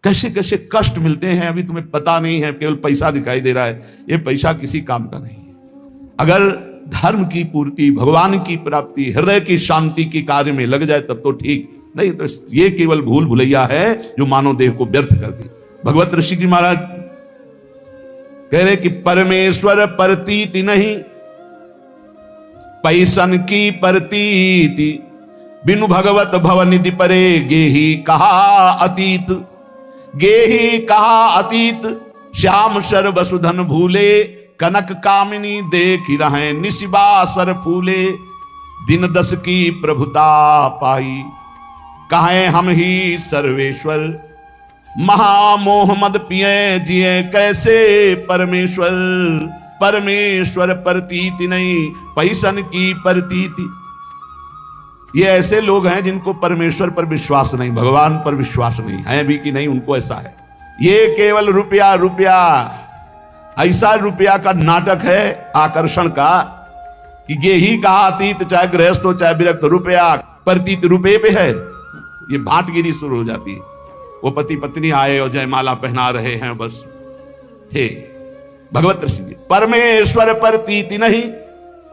कैसे कैसे कष्ट मिलते हैं अभी तुम्हें पता नहीं है, केवल पैसा दिखाई दे रहा है। ये पैसा किसी काम का नहीं है। अगर धर्म की पूर्ति, भगवान की प्राप्ति, हृदय की शांति के कार्य में लग जाए तब तो ठीक, नहीं तो ये केवल भूल भुलैया है जो मानव देह को व्यर्थ कर दी। भगवत ऋषि जी महाराज कह रहे कि परमेश्वर प्रतीति नहीं, पैसन की प्रतीति, बिनु भगवत भवनिधि परे गेही कहा अतीत, गेही कहा अतीत। श्याम शर वसुधन भूले, कनक कामिनी देख रहे निशिबा सर फूले। दिन दस की प्रभुता पाई, कहें हम ही सर्वेश्वर। महामोह मद पिए जिए कैसे परमेश्वर, परमेश्वर प्रतीति नहीं, पैसन की प्रतीति। ये ऐसे लोग हैं जिनको परमेश्वर पर विश्वास नहीं, भगवान पर विश्वास नहीं है भी कि नहीं, उनको ऐसा है। ये केवल रुपया रुपया, ऐसा रुपया का नाटक है आकर्षण का कि ये ही कहा अतीत, चाहे गृहस्थ हो चाहे विरक्त, रुपया प्रतीत रुपये पे है। ये भाटगिरी शुरू हो जाती है। वो पति पत्नी आए और जयमाला पहना रहे हैं, बस हे भगवत ऋषि जी, परमेश्वर प्रतीति नहीं।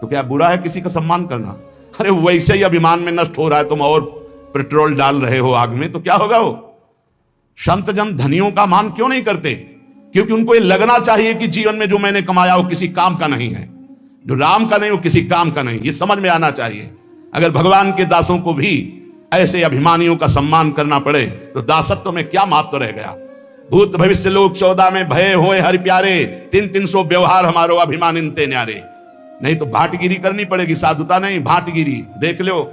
तो क्या बुरा है किसी का सम्मान करना? अरे वैसे ही अभिमान में नष्ट हो रहा है, तुम और पेट्रोल डाल रहे हो आग में, तो क्या होगा? वो संत जन धनियों का मान क्यों नहीं करते? क्योंकि उनको ये लगना चाहिए कि जीवन में जो मैंने कमाया वो किसी काम का नहीं है, जो राम का नहीं वो किसी काम का नहीं। ये समझ में आना चाहिए। अगर भगवान के दासों को भी ऐसे अभिमानियों का सम्मान करना पड़े तो दासत्व में क्या महत्व रह गया? भूत भविष्य लोक 14 में भय होए हरि प्यारे, 300 व्यवहार हमारो अभिमानिनते न्यारे। नहीं तो भाटगिरी करनी पड़ेगी, साधुता नहीं, भाटगिरी। देख लो,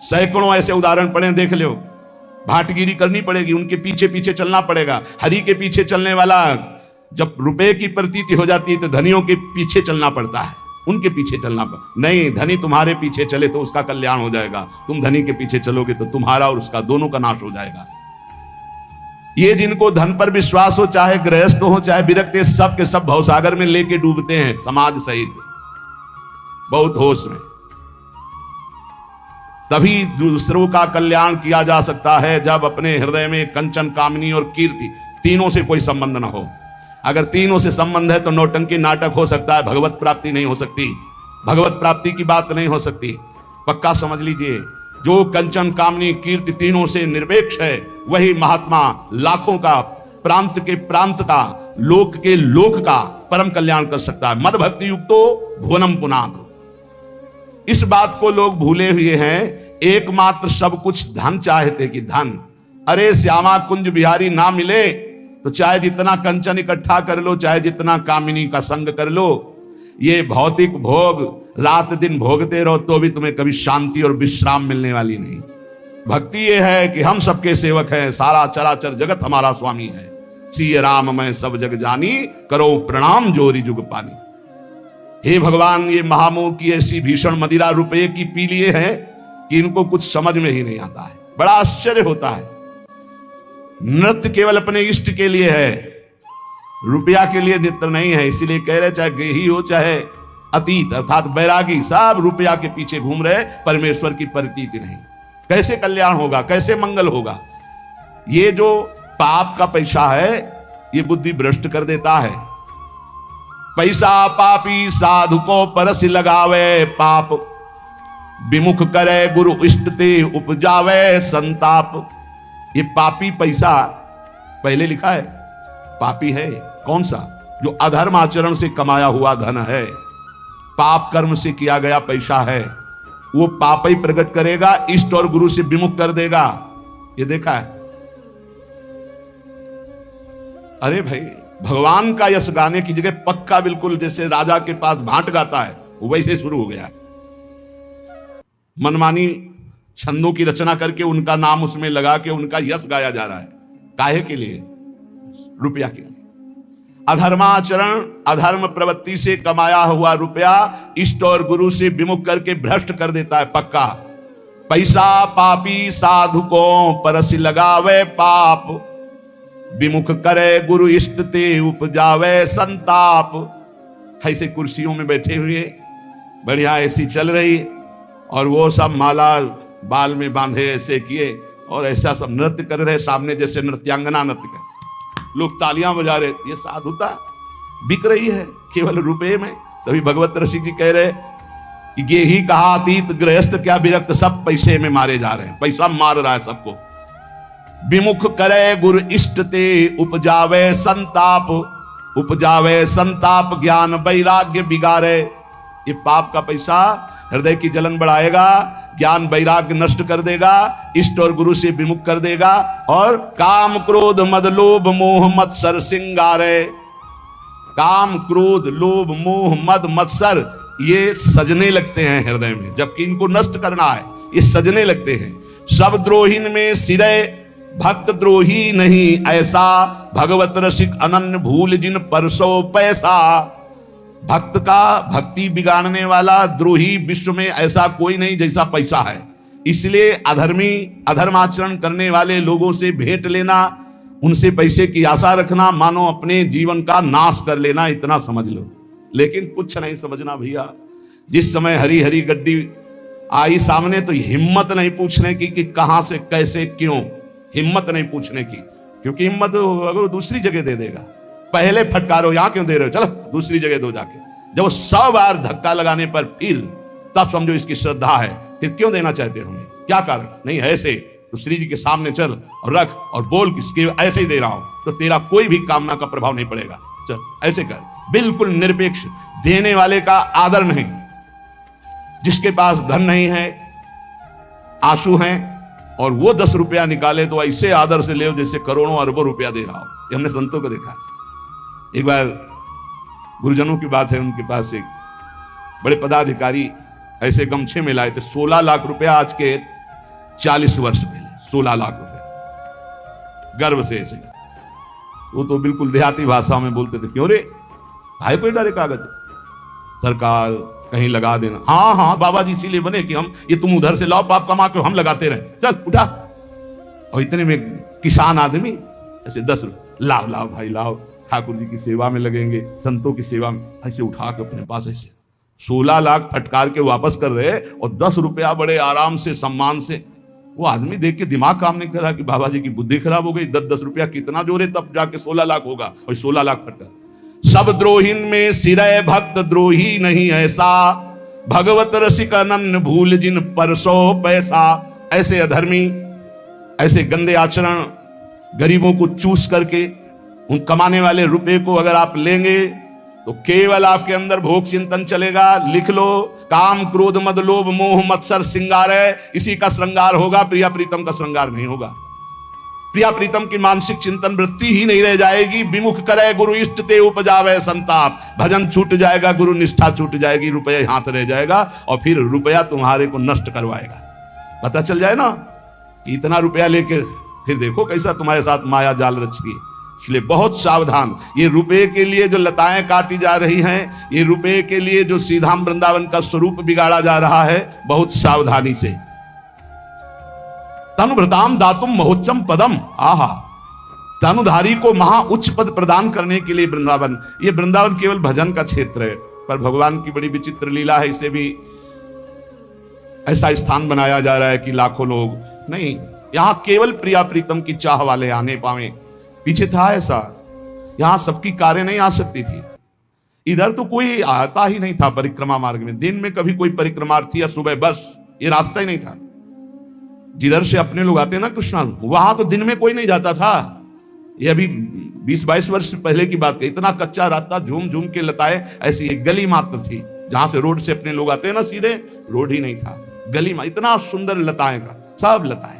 सैकड़ों ऐसे उदाहरण पड़े, देख लो। भाटगिरी करनी पड़ेगी, उनके पीछे पीछे चलना पड़ेगा। हरि के पीछे चलने वाला जब रुपए की प्रतीति हो जाती है तो धनियों के पीछे चलना पड़ता है, उनके पीछे चलना नहीं। धनी तुम्हारे पीछे चले तो उसका कल्याण हो जाएगा, तुम धनी के पीछे चलोगे तो तुम्हारा और उसका दोनों का नाश हो जाएगा। ये जिनको धन पर विश्वास हो, चाहे गृहस्थ हो चाहे विरक्त, सब के सब भवसागर में लेके डूबते हैं समाज सहित। बहुत होश में, तभी दूसरों का कल्याण किया जा सकता है जब अपने हृदय में कंचन, कामनी और कीर्ति, तीनों से कोई संबंध ना हो। अगर तीनों से संबंध है तो नौटंकी नाटक हो सकता है, भगवत प्राप्ति नहीं हो सकती, भगवत प्राप्ति की बात नहीं हो सकती। पक्का समझ लीजिए, जो कंचन, कामनी, कीर्ति तीनों से निरपेक्ष है वही महात्मा लाखों का, प्रांत के प्रांत का, लोक के लोक का परम कल्याण कर सकता है। मद भक्ति युक्तो भुवनम पुनाद। इस बात को लोग भूले हुए हैं। एकमात्र सब कुछ धन चाहते कि धन। अरे श्यामा कुंज बिहारी ना मिले तो चाहे जितना कंचन इकट्ठा कर लो, चाहे जितना कामिनी का संग कर लो, ये भौतिक भोग रात दिन भोगते रहो तो भी तुम्हें कभी शांति और विश्राम मिलने वाली नहीं। भक्ति ये है कि हम सबके सेवक हैं, सारा चराचर जगत हमारा स्वामी है। सिय राम मैं सब जग जानी, करो प्रणाम जोरी जुग पानी। हे भगवान, ये महामोह की ऐसी भीषण मदिरा रुपये की पी लिए है कि इनको कुछ समझ में ही नहीं आता है। बड़ा आश्चर्य होता है। नृत्य केवल अपने इष्ट के लिए है, रुपया के लिए नृत्य नहीं है। इसीलिए कह रहे चाहे गेही हो चाहे अतीत अर्थात बैरागी, सब रुपया के पीछे घूम रहे, परमेश्वर की प्रतीति नहीं। कैसे कल्याण होगा, कैसे मंगल होगा? ये जो पाप का पैसा है ये बुद्धि भ्रष्ट कर देता है। पैसा पापी साधु को परस लगावे, पाप विमुख करे गुरु इष्ट ते उपजावे संताप। ये पापी पैसा पहले लिखा है, पापी है कौन सा? जो अधर्म आचरण से कमाया हुआ धन है, पाप कर्म से किया गया पैसा है, वो पाप ही प्रकट करेगा, इष्ट और गुरु से विमुख कर देगा। ये देखा है? अरे भाई, भगवान का यश गाने की जगह पक्का बिल्कुल जैसे राजा के पास भाट गाता है वैसे शुरू हो गया। मनमानी छंदों की रचना करके उनका नाम उसमें लगा के उनका यश गाया जा रहा है। काहे के लिए? रुपया के लिए। अधर्माचरण, अधर्म प्रवृत्ति से कमाया हुआ रुपया इष्ट और गुरु से विमुख करके भ्रष्ट कर देता है पक्का। पैसा पापी साधु को परस लगावे, पाप विमुख करे गुरु इष्ट ते उपजावे संताप। ऐसे कुर्सियों में बैठे हुए, बढ़िया ऐसी चल रही और वो सब माला बाल में बांधे ऐसे किए और ऐसा सब नृत्य कर रहे सामने, जैसे नृत्यांगना नृत्य कर, लोग तालियां बजा रहे। ये साधुता बिक रही है केवल रुपए में। तभी भगवत रसिक जी कह रहे कि ये ही कहा अतीत गृहस्थ क्या विरक्त, सब पैसे में मारे जा रहे हैं, पैसा मार रहा है सबको। विमुख करे गुरु इष्ट ते उपजावे संताप, उपजावे संताप ज्ञान वैराग्य बिगाड़े। ये पाप का पैसा हृदय की जलन बढ़ाएगा, ज्ञान वैराग्य नष्ट कर देगा, इष्ट और गुरु से विमुख कर देगा, और काम क्रोध मद लोभ मोह मत्सर सिंगारे। काम क्रोध लोभ मोह मद मत्सर ये सजने लगते हैं हृदय में, जबकि इनको नष्ट करना है, ये सजने लगते हैं। सब द्रोहीन में सिरे भक्त द्रोही नहीं ऐसा, भगवत रसिक अनन्य भूल जिन परसो पैसा। भक्त का भक्ति बिगाड़ने वाला द्रोही विश्व में ऐसा कोई नहीं जैसा पैसा है। इसलिए अधर्मी अधर्माचरण करने वाले लोगों से भेंट लेना, उनसे पैसे की आशा रखना, मानो अपने जीवन का नाश कर लेना, इतना समझ लो। लेकिन कुछ नहीं समझना भैया। जिस समय हरी हरी गड्डी आई सामने तो हिम्मत नहीं पूछने की कि कहां से कैसे क्यों, हिम्मत नहीं पूछने की, क्योंकि हिम्मत अगर दूसरी जगह दे देगा। पहले फटकारो, यहां क्यों दे रहे हो, चलो दूसरी जगह दो जाके। जब वो 100 बार धक्का लगाने पर फिर तब समझो इसकी श्रद्धा है। फिर क्यों देना चाहते हो हमें, क्या कारण नहीं? ऐसे तो श्री जी के सामने चल और रख और बोल किसके ऐसे ही दे रहा हूं, तो तेरा कोई भी कामना का प्रभाव नहीं पड़ेगा। चल ऐसे कर, बिल्कुल निरपेक्ष, देने वाले का आदर नहीं। जिसके पास धन नहीं है, आंसू हैं, और वो 10 रुपया निकाले तो ऐसे आदर से ले जैसे करोड़ों अरबों रुपया दे रहा हो। ये हमने संतों को देखा। एक बार गुरुजनों की बात है, उनके पास एक बड़े पदाधिकारी ऐसे गमछे में लाए थे, 16 लाख रुपया, आज के 40 वर्ष पहले 16 लाख रुपया, गर्व से ऐसे। वो तो बिल्कुल देहाती भाषा में बोलते थे, क्यों रे भाई कोई डरे कागज, सरकार कहीं लगा देना। हाँ हाँ बाबा जी इसीलिए बने कि हम, ये तुम उधर से लाओ पाप कमा के हम लगाते रहे, चल उठा। और इतने में किसान आदमी ऐसे 10 रुपये, लाओ लाओ भाई लाओ, ठाकुर जी की सेवा में लगेंगे, संतों की सेवा में, ऐसे उठा के अपने पास ऐसे 16 लाख फटकार के वापस कर रहे, और 10 रुपया बड़े आराम से सम्मान से। वो आदमी देख के दिमाग काम नहीं कर रहा कि बाबा जी की बुद्धि खराब हो गई, 10-10 रुपया कितना जोरे, तब जाके 16 लाख होगा, और 16 लाख फटकार। सब द्रोहीन में सिरय भक्त द्रोही नहीं ऐसा, भगवत रसिक अनन्य भूल जिन परसो पैसा। ऐसे अधर्मी, ऐसे गंदे आचरण, गरीबों को चूस करके उन कमाने वाले रुपए को अगर आप लेंगे तो केवल आपके अंदर भोग चिंतन चलेगा। लिख लो, काम क्रोध मद लोभ मोह मत्सर श्रृंगार है, इसी का श्रृंगार होगा, प्रिया प्रीतम का श्रृंगार नहीं होगा। प्रिया प्रीतम की मानसिक चिंतन वृत्ति ही नहीं रह जाएगी। विमुख करे गुरु इष्ट ते उपजावे संताप, भजन छूट जाएगा, गुरु निष्ठा छूट जाएगी, रुपया हाथ रह जाएगा, और फिर रुपया तुम्हारे को नष्ट करवाएगा। पता चल जाए ना कि इतना रुपया लेके फिर देखो कैसा तुम्हारे साथ माया जाल रचती है। इसलिए बहुत सावधान। ये रुपए के लिए जो लताएं काटी जा रही हैं, ये रुपए के लिए जो श्रीधाम वृंदावन का स्वरूप बिगाड़ा जा रहा है, बहुत सावधानी से। तनुभृताम दातुम महोच्चम पदम, आहा, तनुधारी को महा उच्च पद प्रदान करने के लिए वृंदावन। ये वृंदावन केवल भजन का क्षेत्र है, पर भगवान की बड़ी विचित्र लीला है। इसे भी ऐसा स्थान बनाया जा रहा है कि लाखों लोग नहीं, यहां केवल प्रिया प्रीतम की चाह वाले आने पावे। पीछे था ऐसा, यहां सबकी कारें नहीं आ सकती थी। इधर तो कोई आता ही नहीं था परिक्रमा मार्ग में। दिन में कभी कोई परिक्रमार्थी या सुबह बस, ये रास्ता ही नहीं था। जिधर से अपने लोग आते ना कृष्णा, वहां तो दिन में कोई नहीं जाता था। ये अभी 20-22 वर्ष पहले की बात है। इतना कच्चा रास्ता, झूम झूम के लताएं, ऐसी एक गली मात्र थी जहां से रोड से अपने लोग आते हैं ना, सीधे रोड ही नहीं था, गली में। इतना सुंदर लताएं का, सब लताएं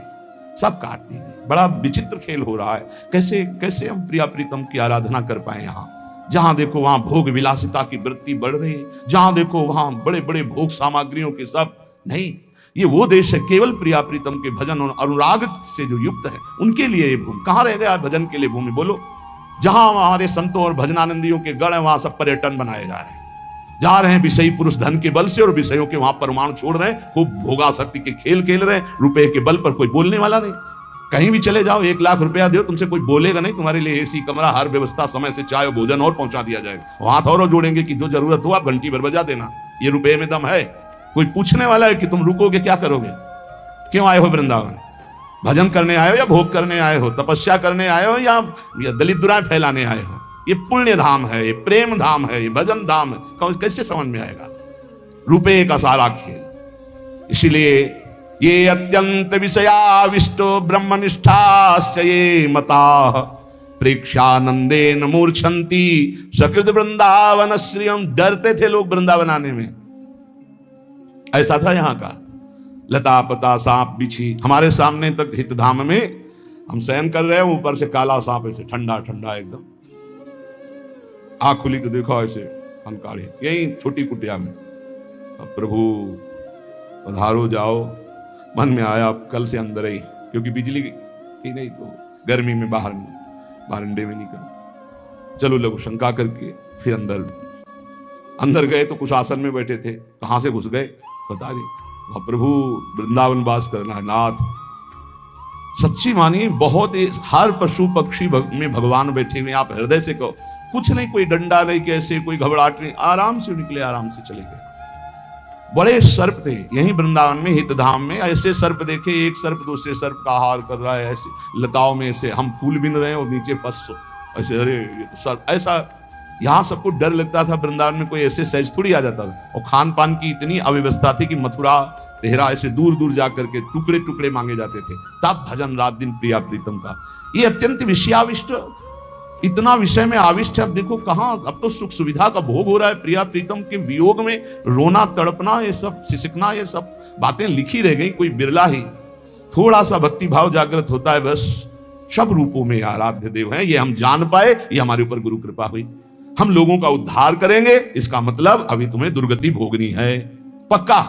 सब काट दी गई। बड़ा विचित्र खेल हो रहा है। कैसे कैसे हम प्रिया प्रीतम की आराधना कर पाए। यहाँ जहां देखो वहां भोग विलासिता की वृत्ति बढ़ रही है, जहां देखो वहां बड़े बड़े भोग सामग्रियों के सब नहीं। ये वो देश है केवल प्रिया प्रीतम के भजन और अनुराग से जो युक्त है, उनके लिए ये भूमि। कहां रह गया भजन के लिए भूमि, बोलो? जहां हमारे संतों और भजनानंदियों के गण है, वहां सब पर्यटन बनाए जा रहे हैं। जा रहे हैं विषयी पुरुष धन के बल से, और विषयों के वहां परमाणु छोड़ रहे हैं, खूब भोगासक्ति के खेल खेल रहे हैं। रुपए के बल पर कोई बोलने वाला नहीं। कहीं भी चले जाओ, 1 लाख रुपया दो, तुमसे कोई बोलेगा नहीं। तुम्हारे लिए एसी कमरा, हर व्यवस्था, समय से चाय और भोजन और पहुंचा दिया जाएगा। हाथ और जोड़ेंगे कि जो जरूरत हो आप घंटी भर बजा देना, ये रुपए में दम है। कोई पूछने वाला है कि तुम रुकोगे, क्या करोगे, क्यों आए हो वृंदावन? भजन करने आए हो या भोग करने आए हो, तपस्या करने आए हो या दलित दुराएं फैलाने आए हो? ये पुण्य धाम है, ये प्रेम धाम है, ये भजन धाम है, कैसे समझ में आएगा? रुपये का सारा खेल। इसीलिए ये अत्यंत विषयाविष्टो ब्रह्मनिष्ठाश्च ये मता प्रेक्षानंदेन मूर्छन्ति सकृत वृंदावन श्रियम। डरते थे लोग वृंदावन आने में, ऐसा था यहाँ का। लता पता सांप बिछी हमारे सामने तक हितधाम में हम शयन कर रहे हैं, ऊपर से काला सांप ऐसे ठंडा ठंडा एकदम, आँख खुली तो देखो ऐसे अंकाड़ी, यही छोटी कुटिया में। अब प्रभु पधारो जाओ, मन में आया कल से अंदर ही, क्योंकि बिजली थी नहीं तो गर्मी में बाहर बारंडे में निकल, चलो लघु शंका करके फिर अंदर गए तो कुछ आसन में बैठे थे, कहां से घुस गए बता नहीं। प्रभु वृंदावन वास करना है नाथ, सच्ची मानिए बहुत हर पशु पक्षी में भगवान बैठे हुए। आप हृदय से कहो, कुछ नहीं, कोई डंडा नहीं, कैसे कोई घबराहट नहीं, आराम से निकले, आराम से चले गए। बड़े सर्प थे यहीं वृंदावन में हितधाम में, ऐसे सर्प देखे, एक सर्प दूसरे सर्प का आहार कर रहा है, ऐसे लताओं में से हम फूल बिन रहे हैं और नीचे फंस ऐसे, अरे ये तो सर्प। ऐसा यहाँ सबको डर लगता था, वृंदावन में कोई ऐसे सहज थोड़ी आ जाता था। और खान पान की इतनी अव्यवस्था थी कि मथुरा तेहरा ऐसे दूर दूर जाकर के टुकड़े टुकड़े मांगे जाते थे, तब भजन रात दिन प्रिया प्रीतम का। ये अत्यंत विषयाविष्ट, इतना विषय में आविष्ट है। अब देखो कहाँ, अब तो सुख सुविधा का भोग हो रहा है, प्रिया प्रीतम के वियोग में रोना तड़पना, ये सब सिसकना, ये सब बातें लिखी रह गई, कोई बिरला ही थोड़ा सा भक्ति भाव जागृत होता है, बस सब रूपों में आराध्य देव हैं। ये हम जान पाए, ये हमारे ऊपर गुरु कृपा हुई। हम लोगों का उद्धार करेंगे, इसका मतलब अभी तुम्हें दुर्गति भोगनी है, पक्का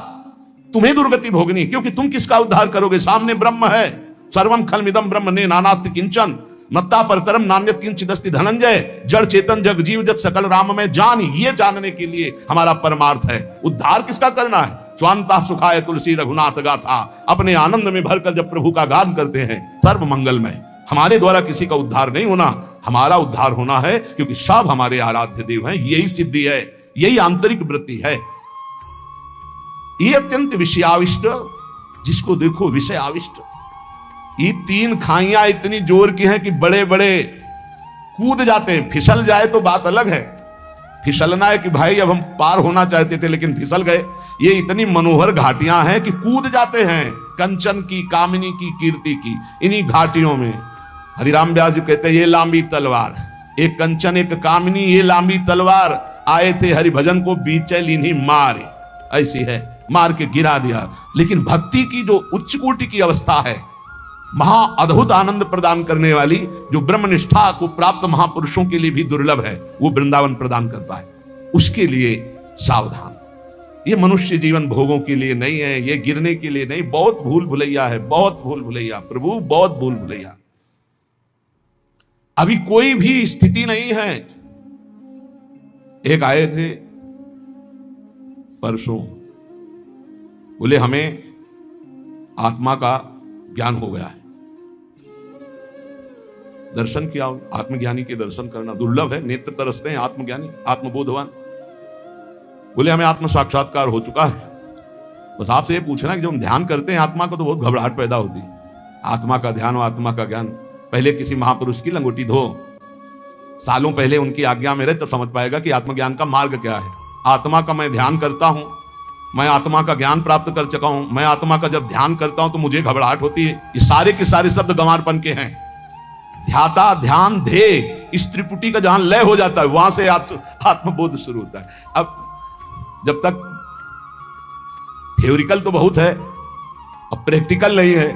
तुम्हें दुर्गति भोगनी, क्योंकि तुम किसका उद्धार करोगे? सामने ब्रह्म है, सर्वम खलमिदम ब्रह्म ने नानास्ति किंचन मत्ता परतरम नान्यत किंचिदस्ति धनंजय। जड़ चेतन जग जीव जत सकल राम में जान, ये जानने के लिए हमारा परमार्थ है। उद्धार किसका करना है? स्वांता सुखाय तुलसी रघुनाथ गाथा। अपने आनंद में भरकर जब प्रभु का गान करते हैं, सर्व मंगलमय। हमारे द्वारा किसी का उद्धार नहीं होना, हमारा उद्धार होना है, क्योंकि सब हमारे आराध्य देव हैं। यही सिद्धि है, यही आंतरिक वृत्ति है। ये अत्यंत विषयाविष्ट, जिसको देखो विषय आविष्ट। ये तीन खाइयां इतनी जोर की हैं कि बड़े बड़े कूद जाते हैं। फिसल जाए तो बात अलग है, फिसलना है कि भाई अब हम पार होना चाहते थे लेकिन फिसल गए। ये इतनी मनोहर घाटियां हैं कि कूद जाते हैं, कंचन की, कामिनी की, कीर्ति की, इन्हीं घाटियों में। हरिराम व्यास जी कहते हैं, ये लांबी तलवार, एक कंचन एक कामिनी, ये लांबी तलवार, आए थे हरिभजन को बीच लीनी मारे। ऐसी है, मार के गिरा दिया। लेकिन भक्ति की जो उच्च कोटि की अवस्था है, महा अद्भुत आनंद प्रदान करने वाली, जो ब्रह्मनिष्ठा को प्राप्त महापुरुषों के लिए भी दुर्लभ है, वो वृंदावन प्रदान करता है। उसके लिए सावधान। ये मनुष्य जीवन भोगों के लिए नहीं है, ये गिरने के लिए नहीं। बहुत भूल भुलैया है, बहुत भूल भुलैया, प्रभु बहुत भूल भुलैया। अभी कोई भी स्थिति नहीं है। एक आए थे परसों, बोले हमें आत्मा का ज्ञान हो गया है, दर्शन किया। आत्मज्ञानी के दर्शन करना दुर्लभ है, नेत्र तरसते हैं आत्मज्ञानी, आत्मबोधवान। बोले हमें आत्म साक्षात्कार हो चुका है। बस आपसे ये पूछना कि जब हम ध्यान करते हैं आत्मा को तो बहुत घबराहट पैदा होती है। आत्मा का ध्यान और आत्मा का ज्ञान, पहले किसी महापुरुष की लंगोटी धो, सालों पहले उनकी आज्ञा में रहे, तब समझ पाएगा कि आत्मज्ञान का मार्ग क्या है। आत्मा का मैं ध्यान करता हूं, मैं आत्मा का ज्ञान प्राप्त कर चुका हूं। मैं आत्मा का जब ध्यान करता हूं तो मुझे घबराहट होती है। ये सारे के सारे शब्द गंवारपन के हैं। ध्याता, ध्यान, ध्येय, इस त्रिपुटी का जहां लय हो जाता है, वहां से आत्मबोध शुरू होता है। अब जब तक थ्योरिकल तो बहुत है और प्रैक्टिकल नहीं है,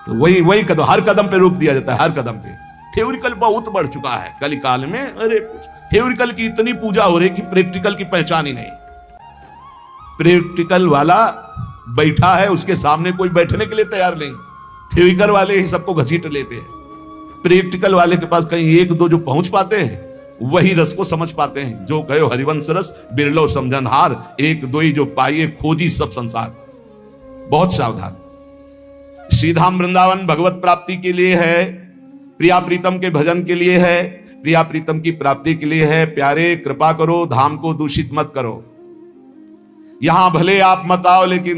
तो वही कदम, हर कदम पे रोक दिया जाता है। हर कदम पे थ्योरिकल बहुत बढ़ चुका है कलिकाल में। अरे थ्योरिकल की इतनी पूजा हो रही कि प्रैक्टिकल की पहचान ही नहीं। प्रैक्टिकल वाला बैठा है, उसके सामने कोई बैठने के लिए तैयार नहीं। थ्योरिकल वाले ही सबको घसीट लेते हैं। प्रैक्टिकल वाले के पास कहीं एक दो जो पहुंच पाते हैं, वही रस को समझ पाते हैं। जो गयो हरिवंश रस बिरलो समझनहार, एक दो ही जो पाइए खोजी सब संसार। बहुत सावधान। श्रीधाम वृंदावन भगवत प्राप्ति के लिए है, प्रिया प्रीतम के भजन के लिए है, प्रिया प्रीतम की प्राप्ति के लिए है। प्यारे कृपा करो, धाम को दूषित मत करो। यहां भले आप मत आओ, लेकिन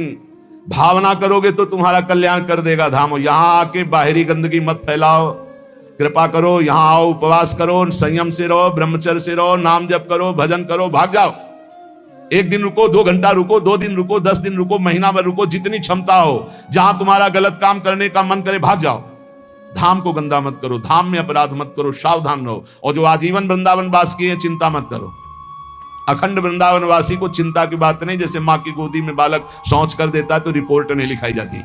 भावना करोगे तो तुम्हारा कल्याण कर देगा धाम। यहां आके बाहरी गंदगी मत फैलाओ, कृपा करो, यहां आओ, उपवास करो, संयम से रहो, ब्रह्मचर्य से रहो, नाम जप करो, भजन करो, भाग जाओ। 1 दिन रुको, 2 घंटा रुको, 2 दिन रुको, 10 दिन रुको, महीना भर रुको, जितनी क्षमता हो। जहां तुम्हारा गलत काम करने का मन करे भाग जाओ। धाम को गंदा मत करो, धाम में अपराध मत करो, सावधान रहो। और जो आजीवन वृंदावन वास किए चिंता मत करो। अखंड वृंदावन वासी को चिंता की बात नहीं। जैसे माँ की गोदी में बालक शौच कर देता है तो रिपोर्ट नहीं लिखाई जाती।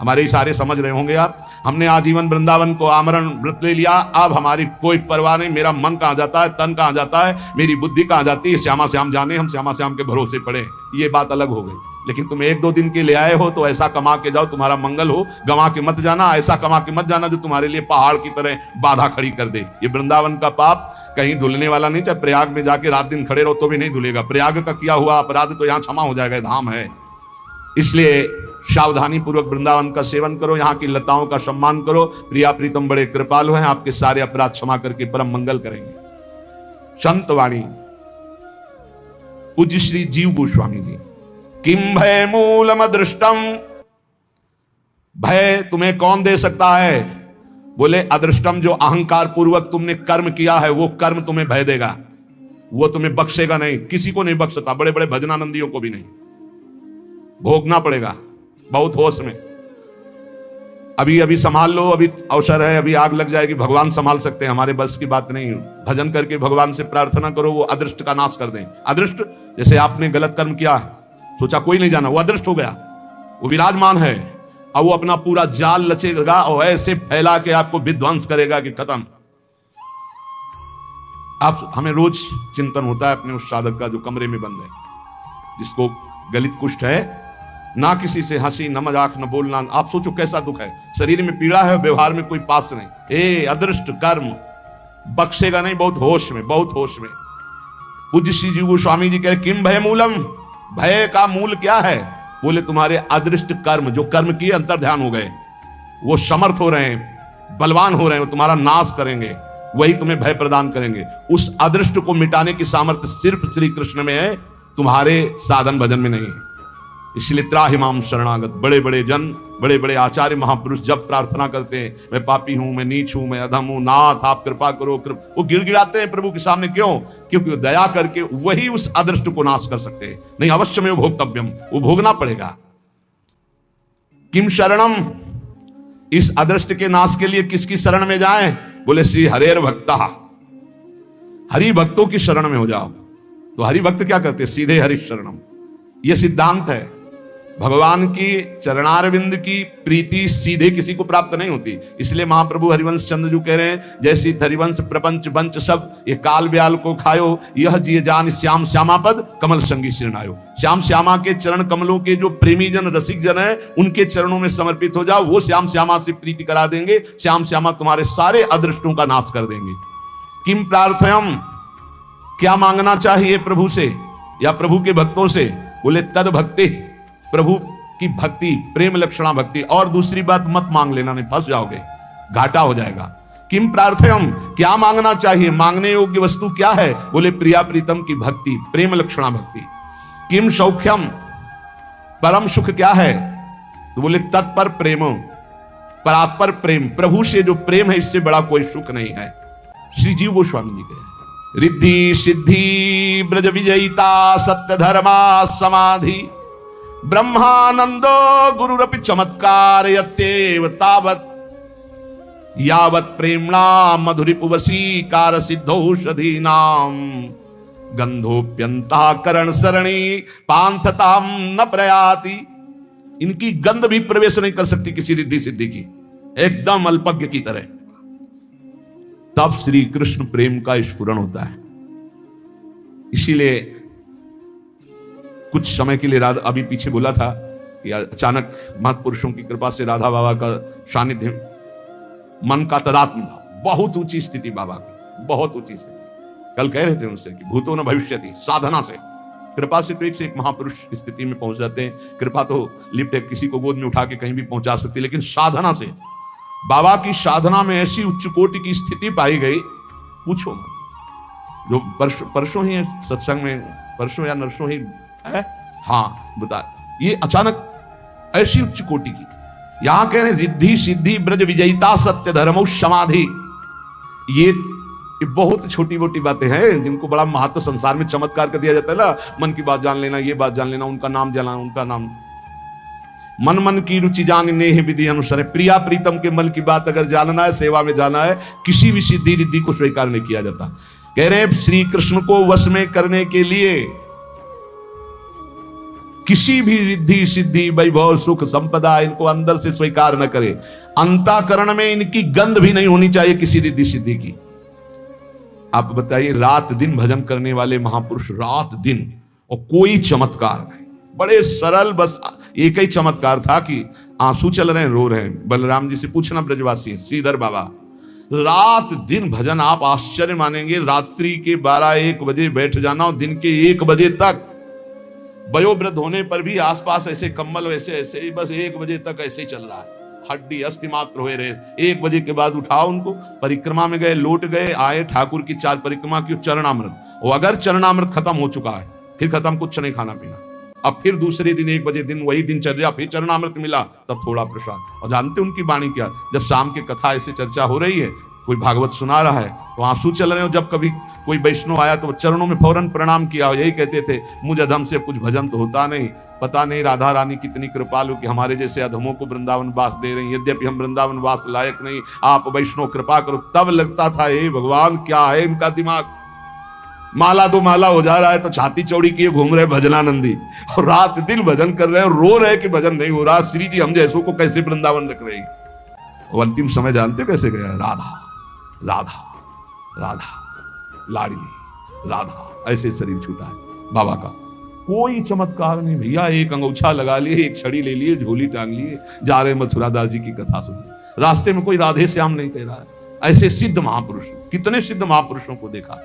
हमारे इशारे समझ रहे होंगे आप। हमने आजीवन वृंदावन को आमरण व्रत ले लिया, अब हमारी कोई परवाह नहीं। मेरा मन कहां जाता है, तन कहां जाता है, मेरी बुद्धि कहां जाती है, श्यामा श्याम जाने, हम श्यामा श्याम के भरोसे पड़े। ये बात अलग हो गई। लेकिन तुम 1-2 दिन के ले आए हो तो ऐसा कमा के जाओ तुम्हारा मंगल हो। गंवा के मत जाना, ऐसा कमा के मत जाना जो तुम्हारे लिए पहाड़ की तरह बाधा खड़ी कर दे। ये वृंदावन का पाप कहीं धुलने वाला नहीं। चाहे प्रयाग में जाके रात दिन खड़े रहो तो भी नहीं धुलेगा। प्रयाग का किया हुआ अपराध तो यहाँ क्षमा हो जाएगा, धाम है। इसलिए सावधानी पूर्वक वृंदावन का सेवन करो, यहाँ की लताओं का सम्मान करो। प्रिया प्रीतम बड़े कृपालु हैं, आपके सारे अपराध क्षमा करके परम मंगल करेंगे। संत वाणी पूज्य श्री जीव गोस्वामी जी। किम भय मूलम अदृष्टम, भय तुम्हें कौन दे सकता है? बोले अदृष्टम, जो अहंकार पूर्वक तुमने कर्म किया है वो कर्म तुम्हें भय देगा, वो तुम्हें बख्शेगा नहीं। किसी को नहीं बख्शता, बड़े बड़े भजनानंदियों को भी नहीं। भोगना पड़ेगा बहुत होश में। अभी अभी संभाल लो, अभी अवसर है, अभी आग लग जाएगी। भगवान संभाल सकते हैं, हमारे बस की बात नहीं। भजन करके भगवान से प्रार्थना करो, वो अदृष्ट का नाश कर दें। अदृष्ट जैसे आपने गलत कर्म किया, सोचा कोई नहीं जाना, वो अदृष्ट हो गया, वो विराजमान है। अब वो अपना पूरा जाल लचेगा और ऐसे फैला के आपको विध्वंस करेगा कि खत्म। आप हमें रोज चिंतन होता है अपने उस साधक का जो कमरे में बंद है, जिसको गलित कुष्ठ है, ना किसी से हंसी, न मजाक, न बोलना। आप सोचो कैसा दुख है, शरीर में पीड़ा है, व्यवहार में कोई पास नहीं। ए अदृष्ट कर्म बख्शेगा नहीं, बहुत होश में, बहुत होश में। पूज्य श्री जी गोस्वामी जी कह रहे किम भय मूलम, भय का मूल क्या है? बोले तुम्हारे अदृष्ट कर्म, जो कर्म किए अंतर ध्यान हो गए, वो समर्थ हो रहे हैं, बलवान हो रहे हैं, वो तुम्हारा नाश करेंगे, वही तुम्हें भय प्रदान करेंगे। उस अदृष्ट को मिटाने की सामर्थ्य सिर्फ श्री कृष्ण में है, तुम्हारे साधन भजन में नहीं है। इसलिए त्राहिमाम शरणागत, बड़े बड़े जन, बड़े बड़े आचार्य महापुरुष जब प्रार्थना करते हैं, मैं पापी हूं, मैं नीच हूं, मैं अधम हूं, नाथ आप कृपा करो, वो गिड़गिड़ाते हैं प्रभु के सामने। क्यों? क्योंकि दया करके वही उस अदृष्ट को नाश कर सकते हैं। नहीं, अवश्य में भोक्तव्यम, वो भोगना पड़ेगा। किम शरणम, इस अदृष्ट के नाश के लिए किसकी शरण में जाएं? बोले श्री हरेर भक्ता, हरि भक्तों की शरण में हो जाओ। तो हरि भक्त क्या करते? सीधे हरि शरणम। यह सिद्धांत है। भगवान की चरणारविंद की प्रीति सीधे किसी को प्राप्त नहीं होती। इसलिए महाप्रभु हरिवंश चंद्र जी कह रहे हैं, जैसी हरिवंश प्रपंच बंच सब ये काल ब्याल को खायो, यह जिय जान श्याम श्यामापद कमल संगी शरणायो। श्याम श्यामा के चरण कमलों के जो प्रेमी जन, रसिक जन है, उनके चरणों में समर्पित हो जाओ, वो श्याम श्यामा से प्रीति करा देंगे। श्याम श्यामा तुम्हारे सारे अदृष्टों का नाश कर देंगे। किम प्रार्थयम, क्या मांगना चाहिए प्रभु से या प्रभु के भक्तों से? बोले तद भक्ति, प्रभु की भक्ति, प्रेम लक्षणा भक्ति। और दूसरी बात मत मांग लेना, नहीं फंस जाओगे, घाटा हो जाएगा। किम प्रार्थयम, क्या मांगना चाहिए? मांगने योग्य वस्तु क्या है? बोले प्रिया प्रीतम की भक्ति, प्रेम लक्षणा भक्ति। किम सौख्यम, परम सुख क्या है? तो बोले तत्पर प्रेम, परात्पर प्रेम। प्रभु से जो प्रेम है, इससे बड़ा कोई सुख नहीं है। श्री जीव गोस्वामी जी कहे रिद्धि सिद्धि ब्रज विजयिता सत्य धर्मा समाधि ब्रह्मानंदो गुरुरपि चमत्कार यत्येव तावत् यावत् प्रेम्णा मधुरिपुवसीकार सिद्धौषधीनां गंधोप्यंता करण सरणी पांथताम न प्रयाति। इनकी गंध भी प्रवेश नहीं कर सकती किसी रिद्धि सिद्धि की, एकदम अल्पज्ञ की तरह। तब श्री कृष्ण प्रेम का स्फुरण होता है। इसीलिए कुछ समय के लिए राधा, अभी पीछे बोला था कि अचानक महत्पुरुषों की कृपा से राधा बाबा का सानिध्य, मन का तदात्म, बहुत ऊंची स्थिति बाबा की, बहुत ऊंची स्थिति। कल कह रहे थे उनसे कि भूतो न भविष्यति, साधना से, कृपा से तो एक से एक महापुरुष स्थिति में पहुंच जाते हैं। कृपा तो लिपटे किसी को गोद में उठा के कहीं भी पहुंचा सकती, लेकिन साधना से, बाबा की साधना में ऐसी उच्च कोटि की स्थिति पाई गई, पूछो मत। जो परसों ही सत्संग में, परसों या नरसों ही है, हाँ बता, ये अचानक ऐसी उच्च कोटि की। यहां कह रहे रिद्धि सिद्धि ब्रज विजयिता सत्य धर्म समाधि। ये बहुत छोटी मोटी बातें हैं जिनको बड़ा महत्व संसार में चमत्कार कर दिया जाता है ना। मन की बात जान लेना, ये बात जान लेना, उनका नाम जाना, उनका नाम। मन मन की रुचि जानने ही विधि अनुसार। प्रिया प्रीतम के मन की बात अगर जानना है, सेवा में जाना है, किसी भी सिद्धि रिद्धि को स्वीकार नहीं किया जाता। कह रहे हैं श्री कृष्ण को वश में करने के लिए किसी भी रिद्धि सिद्धि वैभव सुख संपदा इनको अंदर से स्वीकार न करे। अंतःकरण में इनकी गंध भी नहीं होनी चाहिए किसी रिद्धि सिद्धि की। आप बताइए, रात दिन भजन करने वाले महापुरुष, रात दिन, और कोई चमत्कार नहीं, बड़े सरल। बस एक ही चमत्कार था कि आंसू चल रहे हैं, रो रहे हैं। बलराम जी से पूछना ब्रजवासी श्रीधर बाबा, रात दिन भजन, आप आश्चर्य मानेंगे। रात्रि के 12-1 बजे बैठ जाना और दिन के 1 बजे तक, वयोवृद्ध होने पर भी आसपास ऐसे कम्बल वैसे ऐसे, बस 1 बजे तक ऐसे ही चल रहा है। हड्डी अस्थि मात्र हुए रहे। 1 बजे के बाद उठाओ उनको, परिक्रमा में गए, लौट गए, आए, ठाकुर की 4 परिक्रमा की, चरणामृत। और अगर चरणामृत खत्म हो चुका है, फिर खत्म, कुछ नहीं खाना पीना। अब फिर दूसरे दिन 1 बजे, दिन वही दिन चल रहा, फिर चरणामृत मिला, तब थोड़ा प्रसाद। और जानते उनकी वाणी क्या, जब शाम की कथा ऐसे चर्चा हो रही है, कोई भागवत सुना रहा है तो आंसू चल रहे हो। जब कभी कोई वैष्णव आया तो चरणों में फौरन प्रणाम किया, यही कहते थे, मुझ अधम से कुछ भजन तो होता नहीं। पता नहीं राधा रानी कितनी कृपालु कि हमारे जैसे अधमों को वृंदावन वास दे रही। यद्यपि हम वृंदावन वास लायक नहीं, आप वैष्णव कृपा करो। तब लगता था, हे भगवान, क्या है इनका दिमाग। माला दो माला हो जा रहा है तो छाती चौड़ी किए घूम रहे भजनानंदी, और रात दिन भजन कर रहे हैं, रो रहे कि भजन नहीं हो रहा। श्री जी हम जैसों को कैसे वृंदावन रख रही। वो अंतिम समय जानते कैसे गया, राधा राधा राधा लाडली राधा, ऐसे शरीर छूटा है बाबा का। कोई चमत्कार नहीं भैया, एक अंगूछा लगा लिए, एक छड़ी ले लिए, झोली टांग लिए, जा रहे मथुरा दास जी की कथा सुनने। रास्ते में कोई राधे श्याम नहीं कह रहा है। ऐसे सिद्ध महापुरुष, कितने सिद्ध महापुरुषों को देखा।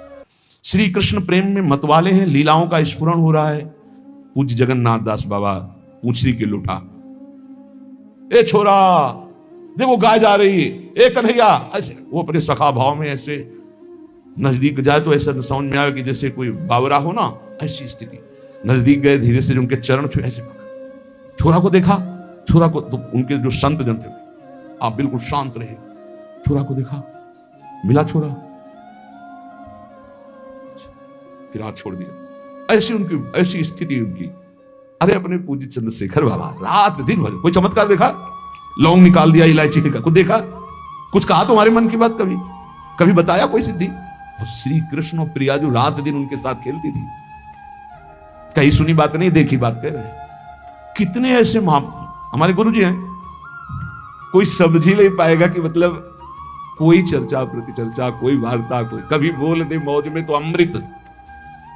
श्री कृष्ण प्रेम में मतवाले हैं, लीलाओं का स्फुरण हो रहा है। पूज्य जगन्नाथ दास बाबा पूछरी के लुटा, ए छोरा देखो गाय जा रही है, ए कन्हैया, ऐसे वो अपने सखा भाव में ऐसे नजदीक जाए तो ऐसा समझ में आए कि जैसे कोई बावरा हो ना, ऐसी स्थिति। नजदीक गए, धीरे से उनके चरण छुए, ऐसे छोरा को देखा। छोरा को तो उनके जो संत जन थे, आप बिल्कुल शांत रहे। छोरा को देखा, मिला छोरा, फिर हाथ छोड़ दिया। ऐसी उनकी, ऐसी स्थिति उनकी। अरे अपने पूज्य चंद्रशेखर बाबा रात दिन भर, कोई चमत्कार देखा? लौंग निकाल दिया, इलायची निकाल, कुछ देखा? कुछ कहा तुम्हारे मन की बात? कभी कभी बताया कोई सिद्धि? और श्री कृष्ण और प्रिया जो रात दिन उनके साथ खेलती थी, कहीं सुनी बात नहीं, देखी बात कह रहे। कितने ऐसे हमारे गुरु जी हैं, कोई समझ ही नहीं पाएगा कि मतलब कोई चर्चा प्रति चर्चा, कोई वार्ता, कोई कभी बोल दे मौज में तो अमृत,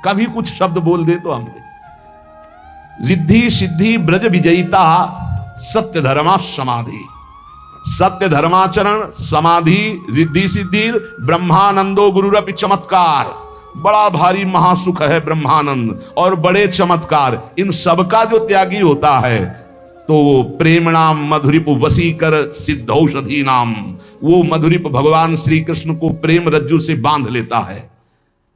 कभी कुछ शब्द बोल दे तो अमृत। रिद्धि सिद्धि ब्रज विजयिता सत्य धर्मा समाधि। सत्य धर्माचरण, समाधि, रिद्धि सिद्धि, ब्रह्मानंदो गुरुरपि चमत्कार। बड़ा भारी महासुख है ब्रह्मानंद और बड़े चमत्कार। इन सबका जो त्यागी होता है तो वो प्रेमणाम मधुरिप वसीकर सिद्धौषधि नाम, वो मधुरिप भगवान श्री कृष्ण को प्रेम रज्जु से बांध लेता है।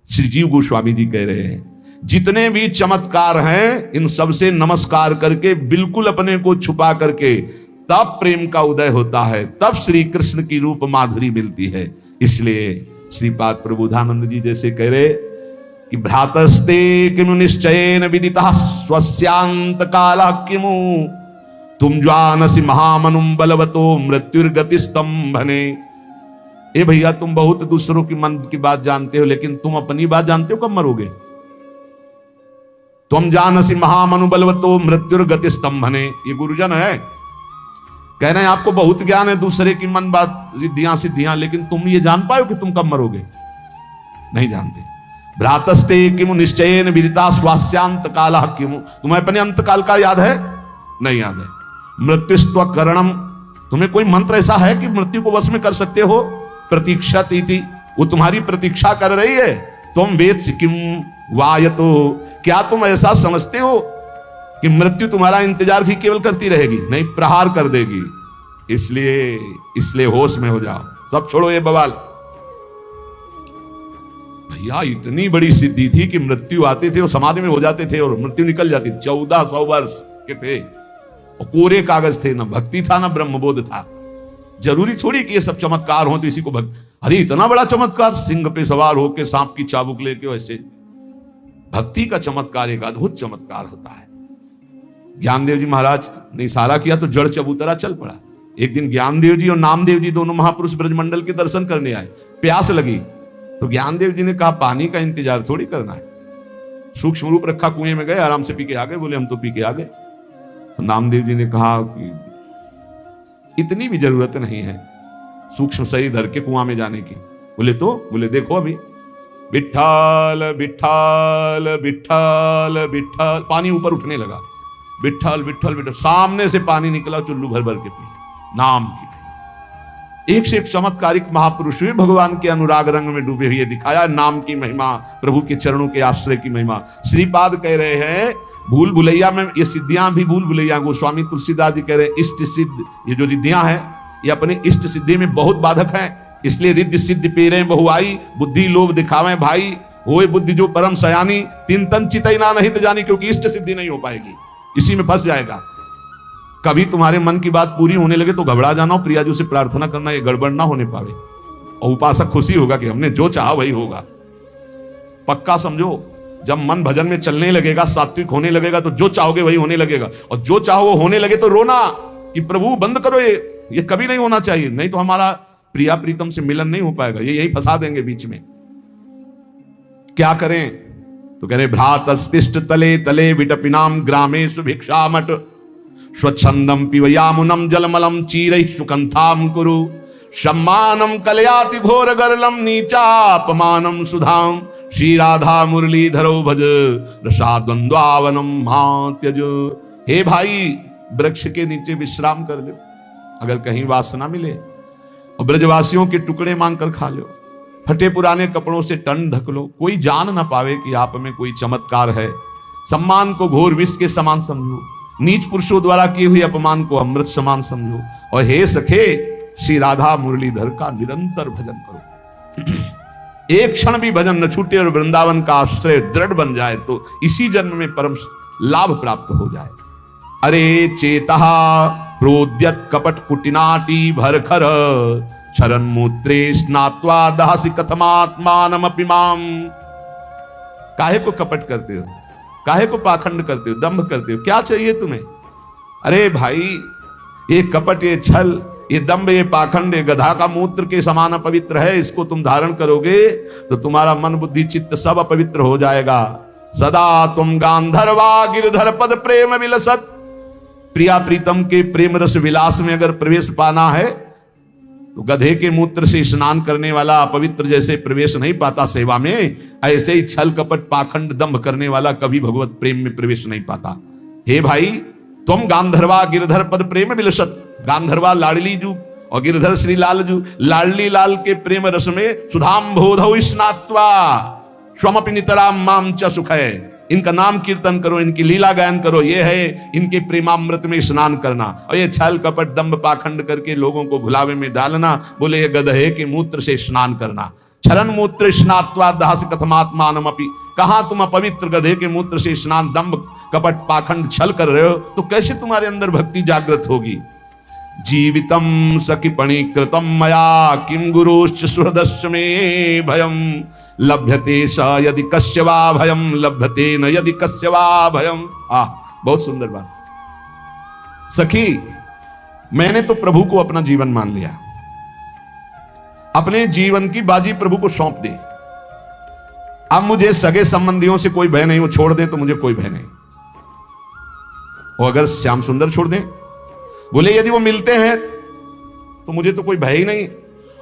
श्री जीव गोस्वामी जी कह रहे हैं, जितने भी चमत्कार हैं इन सबसे नमस्कार करके, बिल्कुल अपने को छुपा करके, तब प्रेम का उदय होता है, तब श्री कृष्ण की रूप माधुरी मिलती है। इसलिए श्रीपाद प्रबोधानंद जी जैसे कह रहे कि भ्रातस्ते किमु निश्चयेन विदितः स्वस्यांत कालः किमु, तुम जानसि महामनुम बलवतो मृत्युर्गति स्तंभने। ए भैया, तुम बहुत दूसरों की मन की बात जानते हो, लेकिन तुम अपनी बात जानते हो कब मरोगे? तुम जानसि महामनु बलवतो मृत्युर्गति स्तंभने। ये गुरुजन है, कह रहे हैं आपको बहुत ज्ञान है दूसरे की मन बात, रिद्धियां सिद्धियां, लेकिन तुम ये जान पाओ कि तुम कब मरोगे? नहीं जानते। भ्रातस्ते किमु निश्चयेन विदिता स्वास्यांत कालः किमु, तुम्हें अपने अंत काल का याद है? नहीं याद है। मृत्युस्त्व करणम, तुम्हें कोई मंत्र ऐसा है कि मृत्यु को वश में कर सकते हो? प्रतीक्षा तीति, वो तुम्हारी प्रतीक्षा कर रही है। तुम वेद किम वायतो, क्या तुम ऐसा समझते हो कि मृत्यु तुम्हारा इंतजार भी केवल करती रहेगी? नहीं, प्रहार कर देगी। इसलिए होश में हो जाओ, सब छोड़ो ये बवाल। भैया इतनी बड़ी सिद्धि थी कि मृत्यु आते थे और समाधि में हो जाते थे और मृत्यु निकल जाती थी। 1400 वर्ष के थे और कोरे कागज थे, ना भक्ति था ना ब्रह्मबोध था। जरूरी थोड़ी कि ये सब चमत्कार हो तो इसी को भक्ति, अरे इतना बड़ा चमत्कार, सिंह पे सवार होके सांप की चाबुक लेके, वैसे भक्ति का चमत्कार एक अद्भुत चमत्कार होता है। ज्ञानदेव जी महाराज ने इशारा किया तो जड़ चबूतरा चल पड़ा। एक दिन ज्ञानदेव जी और नामदेव जी दोनों महापुरुष ब्रजमंडल के दर्शन करने आए। प्यास लगी तो ज्ञानदेव जी ने कहा पानी का इंतजार थोड़ी करना है, सूक्ष्म रूप रखा, कुएं में गए, आराम से पी के आ गए। बोले हम तो पी के आ गए। तो नामदेव जी ने कहा कि इतनी भी जरूरत नहीं है सूक्ष्म शरीर धर के कुआं में जाने की। बोले तो? बोले देखो अभी विठ्ठल विठ्ठल विठ्ठल विठ्ठल, पानी ऊपर उठने लगा, विठ्ठल विठ्ठल विठ्ठल, सामने से पानी निकला, चुल्लू भर भर के पी नाम की। एक से एक चमत्कारिक महापुरुष हुए, भगवान के अनुराग रंग में डूबे हुए दिखाया नाम की महिमा, प्रभु के चरणों के आश्रय की महिमा। श्रीपाद कह रहे हैं भूल भुलैया में ये सिद्धियां भी भूल भुलैया, गोस्वामी तुलसीदास जी कह रहे हैं इष्ट सिद्ध, ये जो रिद्धियां हैं ये अपनी इष्ट सिद्धि में बहुत बाधक हैं। इसलिए रिद्धि सिद्धि पेरे बहुआई, बुद्धि लोभ दिखावे भाई, होए बुद्धि जो परम सयानी, तीन तन चितैना नहीं तो जानी, क्योंकि इष्ट सिद्धि नहीं हो पाएगी, इसी में फंस जाएगा। कभी तुम्हारे मन की बात पूरी होने लगे तो घबरा जाना, प्रियाजू से प्रार्थना करना, ये गड़बड़ ना होने पावे, और उपासक खुशी होगा कि हमने जो चाहा वही होगा। पक्का समझो, जब मन भजन में चलने लगेगा, सात्विक होने लगेगा, तो जो चाहोगे वही होने लगेगा, और जो चाहो वो होने लगे तो रोना कि प्रभु बंद करो, ये कभी नहीं होना चाहिए, नहीं तो हमारा प्रिया प्रीतम से मिलन नहीं हो पाएगा, ये यही फंसा देंगे बीच में। क्या करें? तो कह रहे भ्रातस्तिष्ठ तले तले विटपिनाम ग्रामेषु भिक्षामट, स्वच्छंदम पिबयामुनम जलमलम चीरैः सुकंथाम कुरु, सम्मानम कलयाति घोर गरलम नीचापमानम सुधाम, श्री राधा मुरलीधरो भज रसाद्वंद्वावनम त्यज। हे भाई, वृक्ष के नीचे विश्राम कर लो, अगर कहीं वासना मिले, और ब्रजवासियों के टुकड़े मांग कर खा लो, फटे पुराने कपड़ों से तन ढक लो, कोई जान ना पावे कि आप में कोई चमत्कार है। सम्मान को घोर विष के समान समझो, नीच पुरुषों द्वारा किए हुए अपमान को अमृत समान समझो, और हे सखे श्री राधा मुरलीधर का निरंतर भजन करो। एक क्षण भी भजन न छूटे और वृंदावन का आश्रय दृढ़ बन जाए तो इसी जन्म में परम लाभ प्राप्त हो जाए। अरे चेतः प्रोद्यत कपट कुटिनाटी भरखर, शरण मूत्रे स्नात्वा दहसि कथमात्मानमपि माम। काहे को कपट करते हो, काहे को पाखंड करते हो, दंभ करते हो, क्या चाहिए तुम्हें? अरे भाई, ये कपट, ये छल, ये दंभ, ये पाखंड, ये गधा का मूत्र के समान अपवित्र है। इसको तुम धारण करोगे तो तुम्हारा मन बुद्धि चित्त सब अपवित्र हो जाएगा। सदा तुम गांधर्वा गिरधर पद प्रेम विलसत, प्रिया प्रीतम के प्रेम रस विलास में अगर प्रवेश पाना है तो गधे के मूत्र से स्नान करने वाला अपवित्र जैसे प्रवेश नहीं पाता सेवा में, ऐसे ही छल कपट पाखंड दंभ करने वाला कभी भगवत प्रेम में प्रवेश नहीं पाता। हे भाई, तुम गांधर्वा गिरधर पद प्रेम विलसत, गांधर्वा लाडली जू और गिरधर श्री लाल जू, लाडली लाल के प्रेम रस में सुधाम बोधौ स्नात्वा स्वमपि नितराम माम च सुख है। इनका नाम कीर्तन करो, इनकी लीला गायन करो, ये है इनके प्रेमामृत में स्नान करना। और ये छल कपट दंभ पाखंड करके लोगों को भुलावे में डालना, बोले ये गधे के मूत्र से स्नान करना। क्षरण मूत्र स्नात्वा दहसि कथमात्मानमपि, कहां तुम अपवित्र गधे के मूत्र से स्नान दंभ कपट पाखंड छल कर रहे हो, तो कैसे तुम्हारे अंदर भक्ति जागृत होगी? जीवितम सखिपणि कृतम मया किम गुरुश्च सुहृदश्च मे भयम, लभ्यते स यदि कस्य वा भयम, लभ्यते न यदि कस्य वा भयम। बहुत सुंदर बात। सखी, मैंने तो प्रभु को अपना जीवन मान लिया, अपने जीवन की बाजी प्रभु को सौंप दी। अब मुझे सगे संबंधियों से कोई भय नहीं, वो छोड़ दे तो मुझे कोई भय नहीं। और अगर श्याम सुंदर छोड़ दें, बोले यदि वो मिलते हैं तो मुझे तो कोई भय ही नहीं,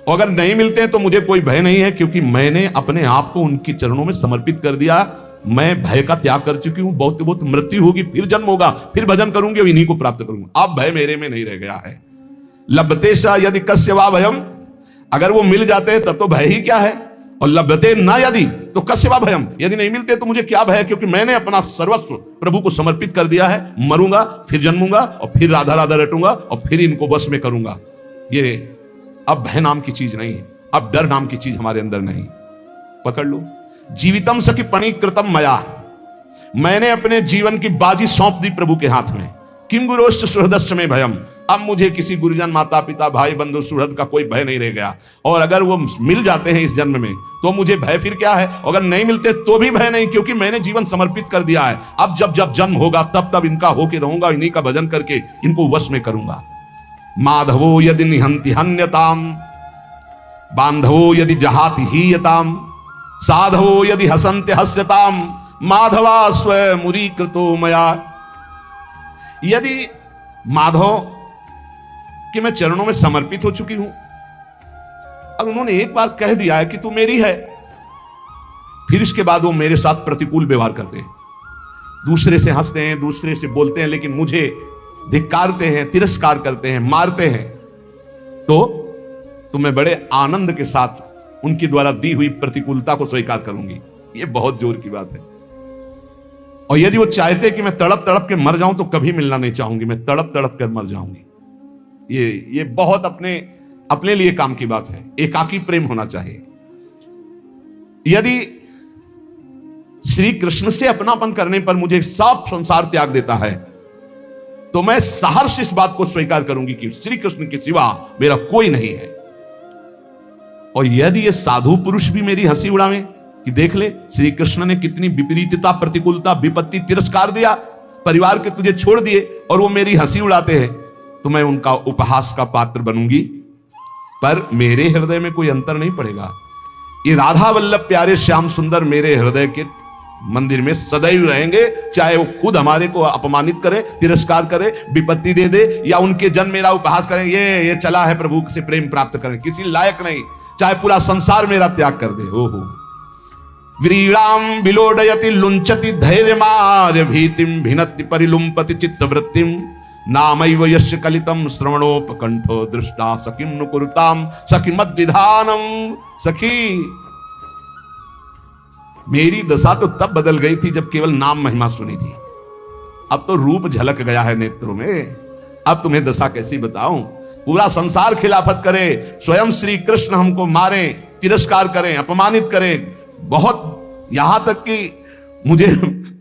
और अगर नहीं मिलते हैं तो मुझे कोई भय नहीं है, क्योंकि मैंने अपने आप को उनके चरणों में समर्पित कर दिया। मैं भय का त्याग कर चुकी हूं। बहुत बहुत मृत्यु होगी, फिर जन्म होगा, फिर भजन करूंगी और इन्हीं को प्राप्त करूंगा। अब भय मेरे में नहीं रह गया है। लभते सा यदि कस्य वा भयम, अगर वो मिल जाते हैं तब तो भय ही क्या है, और लभते न यदि तो कस्य वा भयम, यदि नहीं मिलते तो मुझे क्या भय है, क्योंकि मैंने अपना सर्वस्व प्रभु को समर्पित कर दिया है। मरूंगा, फिर जन्मूंगा, और फिर राधा राधा रटूंगा, और फिर इनको बस में करूंगा। ये अब भय नाम की चीज नहीं है, अब डर नाम की चीज हमारे अंदर नहीं। पकड़ लो, जीवितम सखि पणि कृतम मया, मैंने अपने जीवन की बाजी सौंप दी प्रभु के हाथ में। किम गुरोश्च सुहृदश्च में भयम। अब मुझे किसी गुरुजन, माता पिता, भाई बंधु, सुहृद का कोई भय नहीं रह गया। और अगर वो मिल जाते हैं इस जन्म में तो मुझे भय फिर क्या है, अगर नहीं मिलते तो भी भय नहीं, क्योंकि मैंने जीवन समर्पित कर दिया है। अब जब जब जन्म होगा तब तब इनका होके रहूंगा, इन्हीं का भजन करके इनको वश में करूंगा। माधवो यदि निहंति हन्यताम, बांधवो यदि जहाति हीयताम, साधवो यदि हसन्ते हस्यताम, माधवा स्वयं मुरी कृतो मया। यदि माधव कि मैं चरणों में समर्पित हो चुकी हूं, अब उन्होंने एक बार कह दिया है कि तू मेरी है, फिर इसके बाद वो मेरे साथ प्रतिकूल व्यवहार करते हैं, दूसरे से हंसते हैं, दूसरे से बोलते हैं, लेकिन मुझे धिक्कारते हैं, तिरस्कार करते हैं, मारते हैं, तो मैं बड़े आनंद के साथ उनकी द्वारा दी हुई प्रतिकूलता को स्वीकार करूंगी। ये बहुत जोर की बात है। और यदि वो चाहते कि मैं तड़प तड़प के मर जाऊं तो कभी मिलना नहीं चाहूंगी, मैं तड़प तड़प कर मर जाऊंगी। ये बहुत अपने लिए काम की बात है। एकाकी प्रेम होना चाहिए। यदि श्री कृष्ण से अपनापन करने पर मुझे सब संसार त्याग देता है तो मैं सहर्ष इस बात को स्वीकार करूंगी कि श्री कृष्ण के सिवा मेरा कोई नहीं है। और यदि ये साधु पुरुष भी मेरी हंसी उड़ावे कि देख ले श्री कृष्ण ने कितनी विपरीतता, प्रतिकूलता, विपत्ति, तिरस्कार दिया, परिवार के तुझे छोड़ दिए और वो मेरी हंसी उड़ाते हैं, तो मैं उनका उपहास का पात्र बनूंगी, पर मेरे हृदय में कोई अंतर नहीं पड़ेगा। ये राधा वल्लभ प्यारे श्याम सुंदर मेरे हृदय के मंदिर में सदैव रहेंगे, चाहे वो खुद हमारे को अपमानित करे, तिरस्कार करे, विपत्ति दे दे, या उनके जन मेरा उपहास करें, ये चला है प्रभु से प्रेम प्राप्त करें, किसी लायक नहीं, चाहे पूरा संसार मेरा त्याग कर दे। हो व्रीड़ाम विलोडयति लुंचति धैर्यमार्य भीतिम भिनति परिलुंपति चित्तवृत्तिम नामैव यस्य कलितम श्रवणोपकंठो दृष्टा सखिम नुकुरुताम सखिमद विधानम। सखी, मेरी दशा तो तब बदल गई थी जब केवल नाम महिमा सुनी थी, अब तो रूप झलक गया है नेत्रों में। अब तुम्हें दशा कैसी बताऊं, पूरा संसार खिलाफत करे, स्वयं श्री कृष्ण हमको मारे, तिरस्कार करें, अपमानित करें, बहुत यहां तक कि मुझे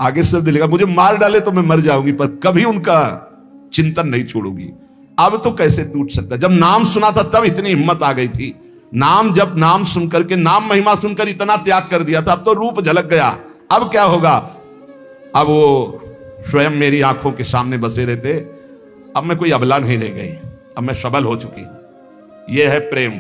आगे शब्द लिखा, मुझे मार डाले तो मैं मर जाऊंगी, पर कभी उनका चिंतन नहीं छोड़ूंगी। अब तो कैसे टूट सकता, जब नाम सुना था तब इतनी हिम्मत आ गई थी, जब नाम सुनकर के, नाम महिमा सुनकर इतना त्याग कर दिया था, अब तो रूप झलक गया। अब क्या होगा, अब वो स्वयं मेरी आंखों के सामने बसे रहते, अब मैं कोई अबला नहीं रह गई, अब मैं सबल हो चुकी। यह है प्रेम।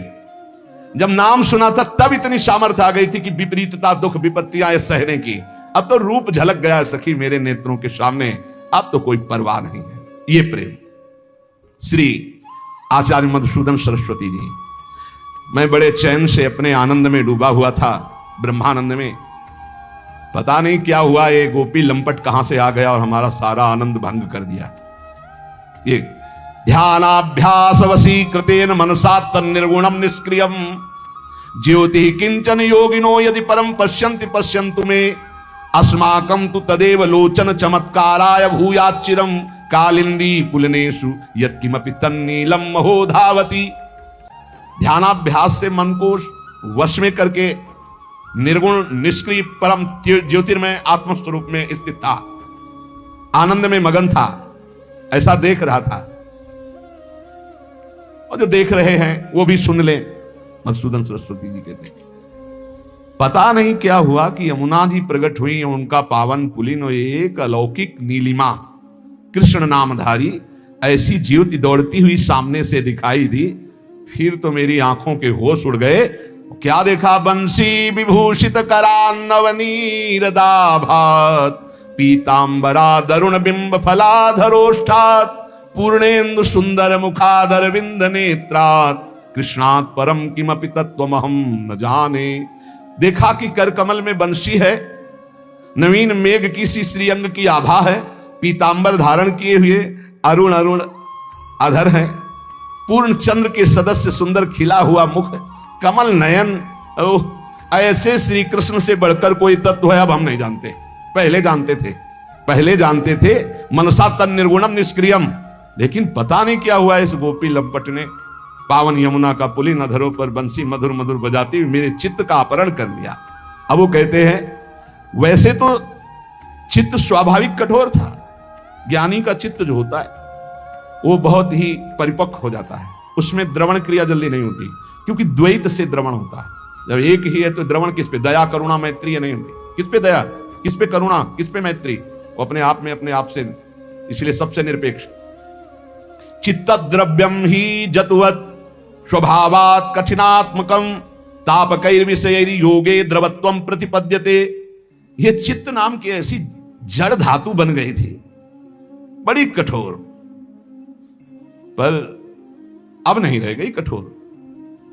जब नाम सुना था तब इतनी सामर्थ्य आ गई थी कि विपरीतता, दुख, विपत्तियां सहने की, अब तो रूप झलक गया सखी मेरे नेत्रों के सामने, अब तो कोई परवाह नहीं है। ये प्रेम। श्री आचार्य मधुसूदन सरस्वती जी, मैं बड़े चैन से अपने आनंद में डूबा हुआ था, ब्रह्मानंद में, पता नहीं क्या हुआ, ये गोपी लंपट कहां से आ गया और हमारा सारा आनंद भंग कर दिया। ये ध्यानाभ्यास वशीकृतेन मनसा तन्निर्गुणम निष्क्रियम ज्योति किंचन योगिनो यदि परम पश्यन्ति पश्यन्तु मे अस्माकं तु तदेव लोचन चमत्काराय भूयाच्चिरम कालिंदी पुलनेषु यत्किमपि तन्नीलम महो धावति। ध्यानाभ्यास से मन को वश में करके निर्गुण निष्क्रिय परम ज्योतिर्मय आत्मस्वरूप में स्थित था, आनंद में मगन था, ऐसा देख रहा था। और जो देख रहे हैं वो भी सुन ले। मधुसूदन सरस्वती जी कहते हैं, पता नहीं क्या हुआ कि यमुना जी प्रकट हुई, उनका पावन पुलिन एक अलौकिक नीलिमा कृष्ण नामधारी ऐसी ज्योति दौड़ती हुई सामने से दिखाई दी। फिर तो मेरी आंखों के होश उड़ गए। क्या देखा, बंसी विभूषित करान्नवनीरदाभात पीतांबरा दरुण बिंब फलाधरोष्ठात पूर्णेन्दु सुंदर मुखादर विंद नेत्रात कृष्णात् परम किमपि तत्वमहं न जाने। देखा कि कर कमल में बंशी है, नवीन मेघ की सी श्रीअंग की आभा है, पीतांबर धारण किए हुए अरुण अरुण अधर है, पूर्ण चंद्र के सदस्य सुंदर खिला हुआ मुख, कमल नयन। ऐसे श्री कृष्ण से बढ़कर कोई तत्व है अब हम नहीं जानते, पहले जानते थे मनसा तन निर्गुणम निष्क्रियम। लेकिन पता नहीं क्या हुआ, इस गोपी लंपट ने पावन यमुना का पुलिन अधरों पर बंसी मधुर मधुर बजाती हुई मेरे चित्त का अपहरण कर लिया। अब वो कहते हैं, वैसे तो चित्त स्वाभाविक कठोर था, ज्ञानी का चित्त जो होता है वो बहुत ही परिपक्व हो जाता है, उसमें द्रवण क्रिया जल्दी नहीं होती, क्योंकि द्वैत से द्रवण होता है। जब एक ही है तो द्रवण किस पे, दया करुणा मैत्री नहीं होती, किस पे दया, किस पे करुणा, किस पे मैत्री, वो अपने आप में अपने आप से, इसलिए सबसे निरपेक्ष। चित्त द्रव्यम ही जतुवत स्वभावात कठिनात्मकम तापकैर विषय योगे द्रवत्वम प्रतिपद्यते। ये चित्त नाम की ऐसी जड़ धातु बन गई थी, बड़ी कठोर, पर अब नहीं रह गई कठोर।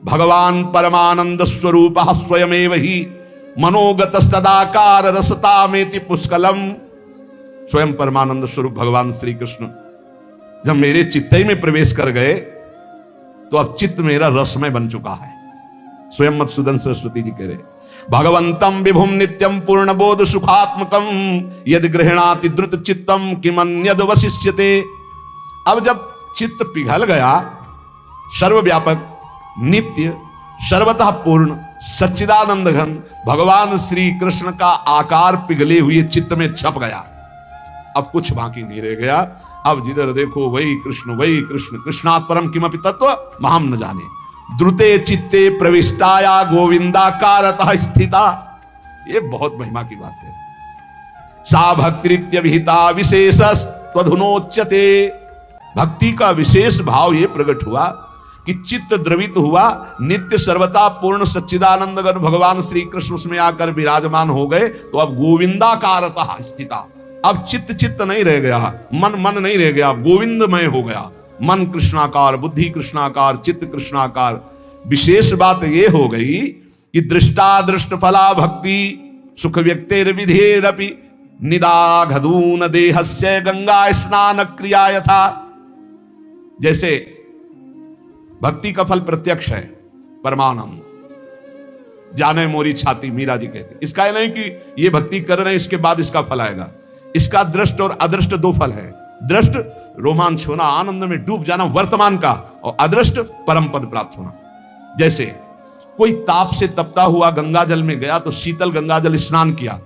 भगवान परमानंद स्वरूप स्वयमेव ही मनोगतस्तदाकार रसतामेति पुष्कलम। स्वयं परमानंद स्वरूप भगवान श्री कृष्ण जब मेरे चित्त में प्रवेश कर गए तो अब चित्त मेरा रसमय बन चुका है। स्वयं मधुसूदन सरस्वती जी कह रहे, भगवंतम विभुम नित्यम पूर्ण बोध सुखात्मकम यदि गृहणाति द्रुत चित्तम किमन्यद वशिष्यते। अब जब चित्त पिघल गया, सर्वव्यापक नित्य सर्वतः पूर्ण सच्चिदानंद घन भगवान श्री कृष्ण का आकार पिघले हुए चित्त में छप गया, अब कुछ बाकी नहीं रह गया। अब जिधर देखो वही कृष्ण, कृष्णात् परम किमपि तत्व महम न जाने। द्रुते चित्ते प्रविष्टाया गोविंदाकारतः स्थिता। ये बहुत महिमा की बात है। सा भक्तिरित्य विहिता विशेष त्वधुनोच्यते। भक्ति का विशेष भाव ये प्रकट हुआ कि चित्त द्रवित हुआ, नित्य सर्वता पूर्ण सच्चिदानंदगण भगवान श्री कृष्ण उसमें आकर विराजमान हो गए। तो अब गोविंदाकारतः स्थिता, अब चित्त चित्त नहीं रह गया, मन मन नहीं रह गया, गोविंदमय हो गया। मन कृष्णाकार, बुद्धि कृष्णाकार, चित्त कृष्णाकार। विशेष बात यह हो गई कि दृष्टा दृष्ट फला भक्ति सुख व्यक्तिर विधेरपि निदाघदून देहस्य गंगा स्नान क्रिया यथा। जैसे भक्ति का फल प्रत्यक्ष है, परमानंद जाने मोरी छाती, मीरा जी कहते। इसका नहीं कि ये भक्ति कर रहे हैं इसके बाद इसका फल आएगा। इसका दृष्ट और अदृष्ट दो फल है। दृष्ट रोमांच होना, आनंद में डूब जाना वर्तमान का, और अदृष्ट परम पद प्राप्त होना। जैसे कोई ताप से तपता हुआ गंगा जल में गया तो शीतल गंगा जल स्नान किया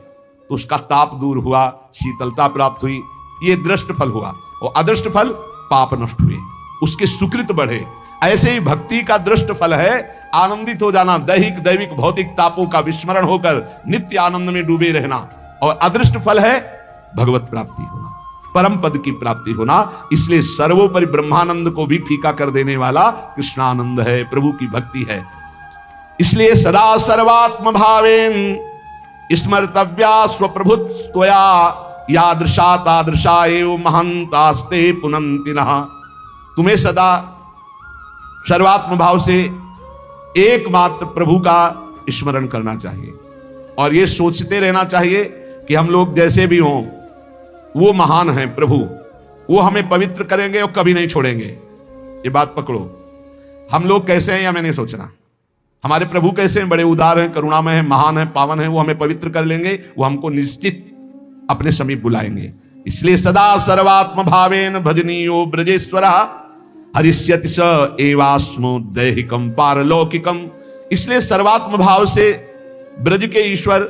तो उसका ताप दूर हुआ, शीतलता प्राप्त हुई, ये दृष्ट फल हुआ। और अदृष्ट फल पाप नष्ट हुए, उसके सुकृत बढ़े। ऐसे ही भक्ति का दृष्ट फल है आनंदित हो जाना, दैहिक दैविक भौतिक तापों का विस्मरण होकर नित्य आनंद में डूबे रहना। और अदृष्ट फल है भगवत प्राप्ति होना, परम पद की प्राप्ति होना। इसलिए सर्वोपरि ब्रह्मानंद को भी फीका कर देने वाला कृष्णानंद है, प्रभु की भक्ति है। इसलिए सदा सर्वात्म भावेन स्मर्तव्या स्वप्रभुत त्वया यादृशा तादृशा एव महंतास्ते पुनन्तिनः। तुम्हें सदा सर्वात्म भाव से एकमात्र प्रभु का स्मरण करना चाहिए और ये सोचते रहना चाहिए कि हम लोग जैसे भी हों वो महान हैं प्रभु, वो हमें पवित्र करेंगे और कभी नहीं छोड़ेंगे। ये बात पकड़ो। हम लोग कैसे हैं या मैं नहीं सोचना, हमारे प्रभु कैसे हैं, बड़े उदार हैं, करुणामय हैं, महान हैं, पावन हैं, वो हमें पवित्र कर लेंगे, वो हमको निश्चित अपने समीप बुलाएंगे। इसलिए सदा सर्वात्म भावेन भजनीयो ब्रजेश्वरः हरिष्यति स एवास्मो दैहिकम पारलौकिकम। इसलिए सर्वात्म भाव से ब्रज के ईश्वर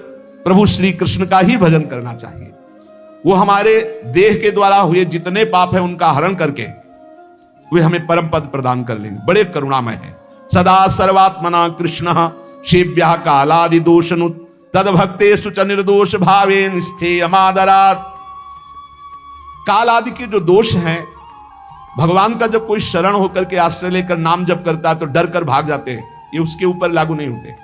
प्रभु श्री कृष्ण का ही भजन करना चाहिए। वो हमारे देह के द्वारा हुए जितने पाप हैं उनका हरण करके वे हमें परम पद प्रदान कर लेंगे। बड़े करुणामय है। सदा सर्वात्मना कृष्ण सेव्या कालादि दोषनु तद भक्तेषु च निर्दोष भावेन स्थेयमादरात्। काल आदि के जो दोष हैं, भगवान का जब कोई शरण होकर के आश्रय लेकर नाम जप करता है तो डर कर भाग जाते हैं, ये उसके ऊपर लागू नहीं होते।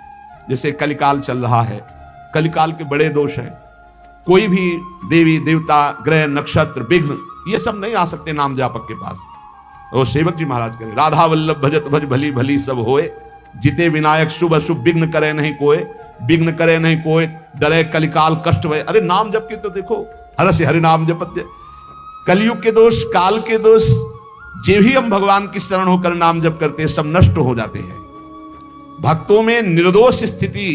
जैसे कलिकाल चल रहा है, कलिकाल के बड़े दोष हैं, कोई भी देवी देवता ग्रह नक्षत्र विघ्न ये सब नहीं आ सकते नाम जापक के पास। और सेवक जी महाराज करें, राधा वल्लभ भजत भज भली भली सब होए, जिते विनायक शुभ अशुभ विघ्न करे नहीं कोय, विघ्न करे नहीं कोय, डरे कलिकाल कष्ट भय। अरे नाम जप के तो देखो, हर से हरि नाम जपत्य। कलयुग के दोष, काल के दोष, जे भी हम भगवान की शरण होकर नाम जप करते हैं सब नष्ट हो जाते हैं। भक्तों में निर्दोष स्थिति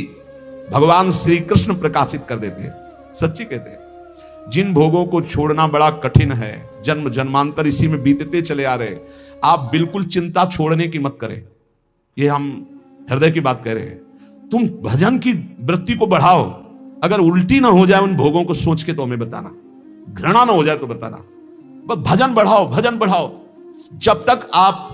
भगवान श्री कृष्ण प्रकाशित कर देते हैं। सच्ची कहते हैं, जिन भोगों को छोड़ना बड़ा कठिन है, जन्म जन्मांतर इसी में बीतते चले आ रहे, आप बिल्कुल चिंता छोड़ने की मत करें। ये हम हृदय की बात कह रहे हैं। तुम भजन की वृत्ति को बढ़ाओ। अगर उल्टी ना हो जाए उन भोगों को सोच के तो हमें बताना, घृणा ना हो जाए तो बताना। बस भजन बढ़ाओ, भजन बढ़ाओ। जब तक आप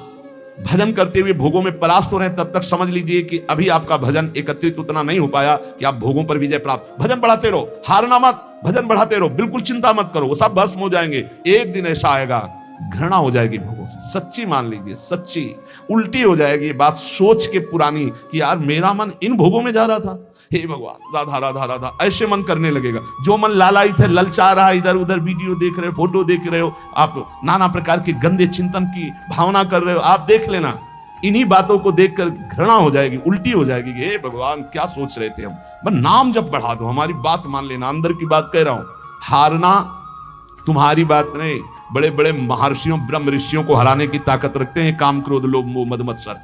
भजन करते हुए भोगों में परास्त हो रहे हैं तब तक समझ लीजिए कि अभी आपका भजन एकत्रित उतना नहीं हो पाया कि आप भोगों पर विजय प्राप्त। भजन बढ़ाते रहो, हारना मत, भजन बढ़ाते रहो, बिल्कुल चिंता मत करो, वो सब भस्म हो जाएंगे। एक दिन ऐसा आएगा घृणा हो जाएगी भोगों से, सच्ची मान लीजिए, सच्ची उल्टी हो जाएगी बात सोच के पुरानी कि यार मेरा मन इन भोगों में जा रहा था, हे भगवान राधा राधा राधा, ऐसे मन करने लगेगा। जो मन लालायित है, ललचा रहा है, इधर उधर वीडियो देख रहे हो, फोटो देख रहे हो, आप नाना प्रकार के गंदे चिंतन की भावना कर रहे हो, आप देख लेना इन्हीं बातों को देखकर घृणा हो जाएगी, उल्टी हो जाएगी कि हे भगवान क्या सोच रहे थे हम। बस नाम जब बढ़ा दो, हमारी बात मान लेना, अंदर की बात कह रहा हूं, हारना तुम्हारी बात नहीं। बड़े बड़े महर्षियों ब्रह्म ऋषियों को हराने की ताकत रखते हैं काम क्रोध लोभ मोह मद मत्सर।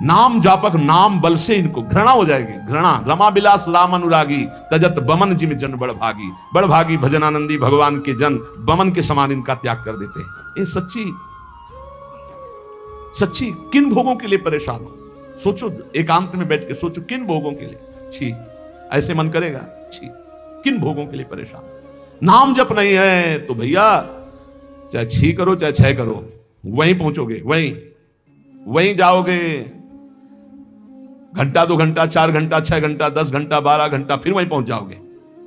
नाम जापक नाम बल से इनको घृणा हो जाएगी, घृणा। रमा बिलास राम अनुरागी तजत बमन जिम जन बड़ भागी भजनानंदी भगवान के जन बमन के समान इनका त्याग कर देते हैं। ये सच्ची किन भोगों के लिए परेशान हो? सोचो, एकांत में बैठ के सोचो, किन भोगों के लिए? छी, ऐसे मन करेगा? छी, किन भोगों के लिए परेशान? नाम जप नहीं है तो भैया चाहे छी करो चाहे छह करो, वहीं पहुंचोगे, वहीं जाओगे। घंटा 2 घंटा 4 घंटा 6 घंटा 10 घंटा 12 घंटा फिर वहीं पहुंच जाओगे।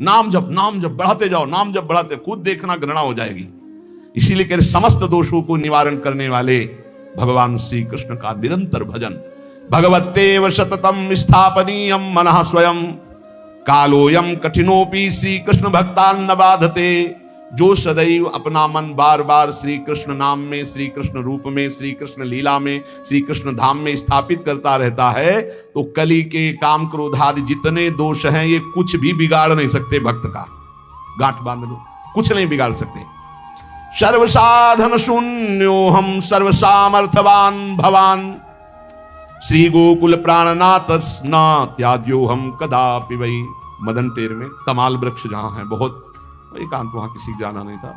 नाम जप बढ़ाते जाओ, नाम जप बढ़ाते, खुद देखना घृणा हो जाएगी। इसीलिए कह रहे समस्त दोषों को निवारण करने वाले भगवान श्री कृष्ण का निरंतर भजन। भगवतेव सततम स्थापनीयम मनः स्वयं कालोयम कठिनोपि श्री कृष्ण भक्तान न बाधते। जो सदैव अपना मन बार बार श्री कृष्ण नाम में, श्री कृष्ण रूप में, श्री कृष्ण लीला में, श्री कृष्ण धाम में स्थापित करता रहता है तो कली के काम क्रोध आदि जितने दोष हैं ये कुछ भी बिगाड़ नहीं सकते भक्त का। गांठ बांध लो, कुछ नहीं बिगाड़ सकते। सर्वसाधन शून्यो हम सर्वसामर्थवान भवान श्री गोकुल प्राणनाथ न त्याज्यो हम कदापि वही। मदन टेर में तमाल वृक्ष जहां है, बहुत एकांत, वहां किसी जाना नहीं था,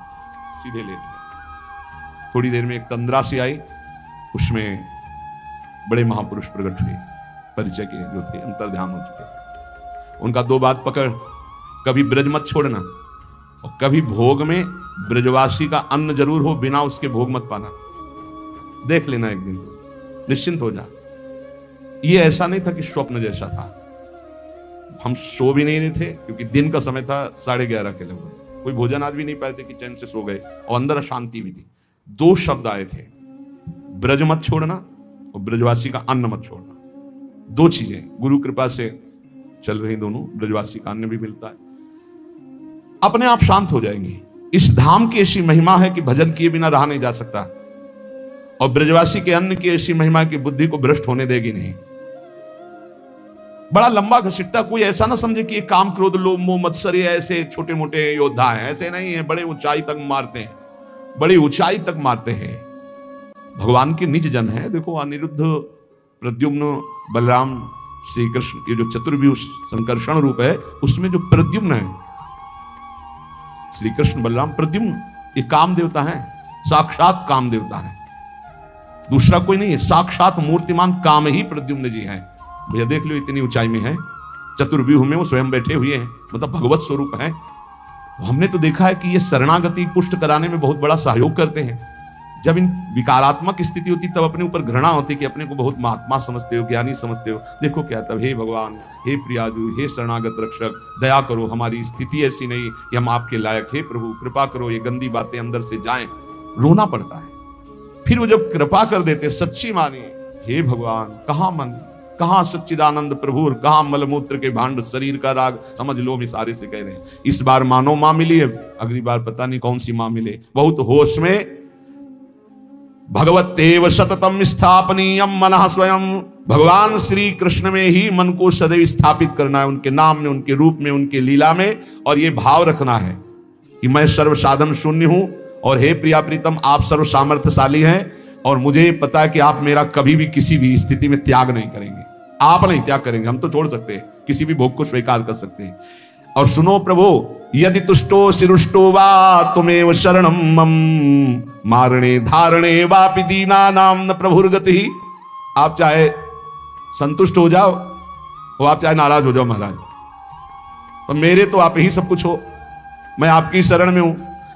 सीधे लेट गए। थोड़ी देर में एक तंद्रा सी आई, उसमें बड़े महापुरुष प्रकट हुए, परिचय के जो थे, अंतर्ध्यान हो चुके। उनका 2 बात पकड़, कभी ब्रज मत छोड़ना और कभी भोग में ब्रजवासी का अन्न जरूर हो, बिना उसके भोग मत पाना। देख लेना एक दिन, तो निश्चिंत हो जा। ये ऐसा नहीं था कि स्वप्न जैसा था, हम सो भी नहीं थे क्योंकि दिन का समय था, 11:30 के लगभग, कोई भोजन आज भी नहीं पाए थे कि चैन से सो गए, और अंदर अशांति भी थी। 2 शब्द आए थे, ब्रज मत छोड़ना और ब्रजवासी का अन्न मत छोड़ना। 2 चीजें गुरु कृपा से चल रही, दोनों। ब्रजवासी का अन्न भी मिलता है, अपने आप शांत हो जाएंगे। इस धाम की ऐसी महिमा है कि भजन किए बिना रहा नहीं जा सकता, और ब्रजवासी के अन्न की ऐसी महिमा की बुद्धि को भ्रष्ट होने देगी नहीं। बड़ा लंबा घसीटता, कोई ऐसा ना समझे कि ये काम क्रोध लोभ मोह मत्सर ऐसे छोटे मोटे योद्धा हैं, ऐसे नहीं है। बड़े ऊंचाई तक मारते हैं, बड़ी ऊंचाई तक मारते हैं। भगवान के निज जन है। देखो अनिरुद्ध, प्रद्युम्न, बलराम, श्री कृष्ण, ये जो चतुर्व्यूह संकर्षण रूप है, उसमें जो प्रद्युम्न है, श्री कृष्ण बलराम प्रद्युम्न, ये काम देवता है, साक्षात काम देवता है, दूसरा कोई नहीं है। साक्षात मूर्तिमान काम ही प्रद्युम्न जी हैं। भैया देख लो, इतनी ऊंचाई में है, चतुर्व्यूह में वो स्वयं बैठे हुए हैं, मतलब भगवत स्वरूप है। हमने तो देखा है कि ये शरणागति पुष्ट कराने में बहुत बड़ा सहयोग करते हैं। जब इन विकारात्मक स्थिति होती तब अपने ऊपर घृणा होती कि अपने को बहुत महात्मा समझते हो, ज्ञानी समझते हो। देखो क्या तब, हे भगवान, हे प्रियाजू, हे शरणागत रक्षक, दया करो, हमारी स्थिति ऐसी नहीं कि हम आपके लायक, हे प्रभु कृपा करो, ये गंदी बातें अंदर से जाएं। रोना पड़ता है। फिर वो जब कृपा कर देते, सच्ची मानिए, हे भगवान, कहां मन, कहां सच्चिदानंद प्रभु, कहां मलमूत्र के भांड, शरीर का राग, समझ लो। इशारे से कह रहे हैं, इस बार मानो मां मिली है, अगली बार पता नहीं कौन सी मां मिले। बहुत होश में। भगवतेव सततम स्थापनीयम मनः स्वयं, भगवान श्री कृष्ण में ही मन को सदैव स्थापित करना है, उनके नाम में, उनके रूप में, उनके लीला में। और ये भाव रखना है कि मैं सर्व साधन शून्य हूं, और हे प्रिया प्रीतम, आप सर्व सामर्थ्यशाली हैं, और मुझे पता है कि आप मेरा कभी भी किसी भी स्थिति में त्याग नहीं करेंगे। आप नहीं त्याग करेंगे, हम तो छोड़ सकते हैं, किसी भी भोग को स्वीकार कर सकते हैं। और सुनो प्रभु, यदि तुष्टो सिरुष्टो वा तुमेव शरणम मम, मारणे धारणे वापि दीना नाम न प्रभुर्गति। आप चाहे संतुष्ट हो जाओ और आप चाहे नाराज हो जाओ महाराज, तो मेरे तो आप ही सब कुछ हो, मैं आपकी शरण में हूं।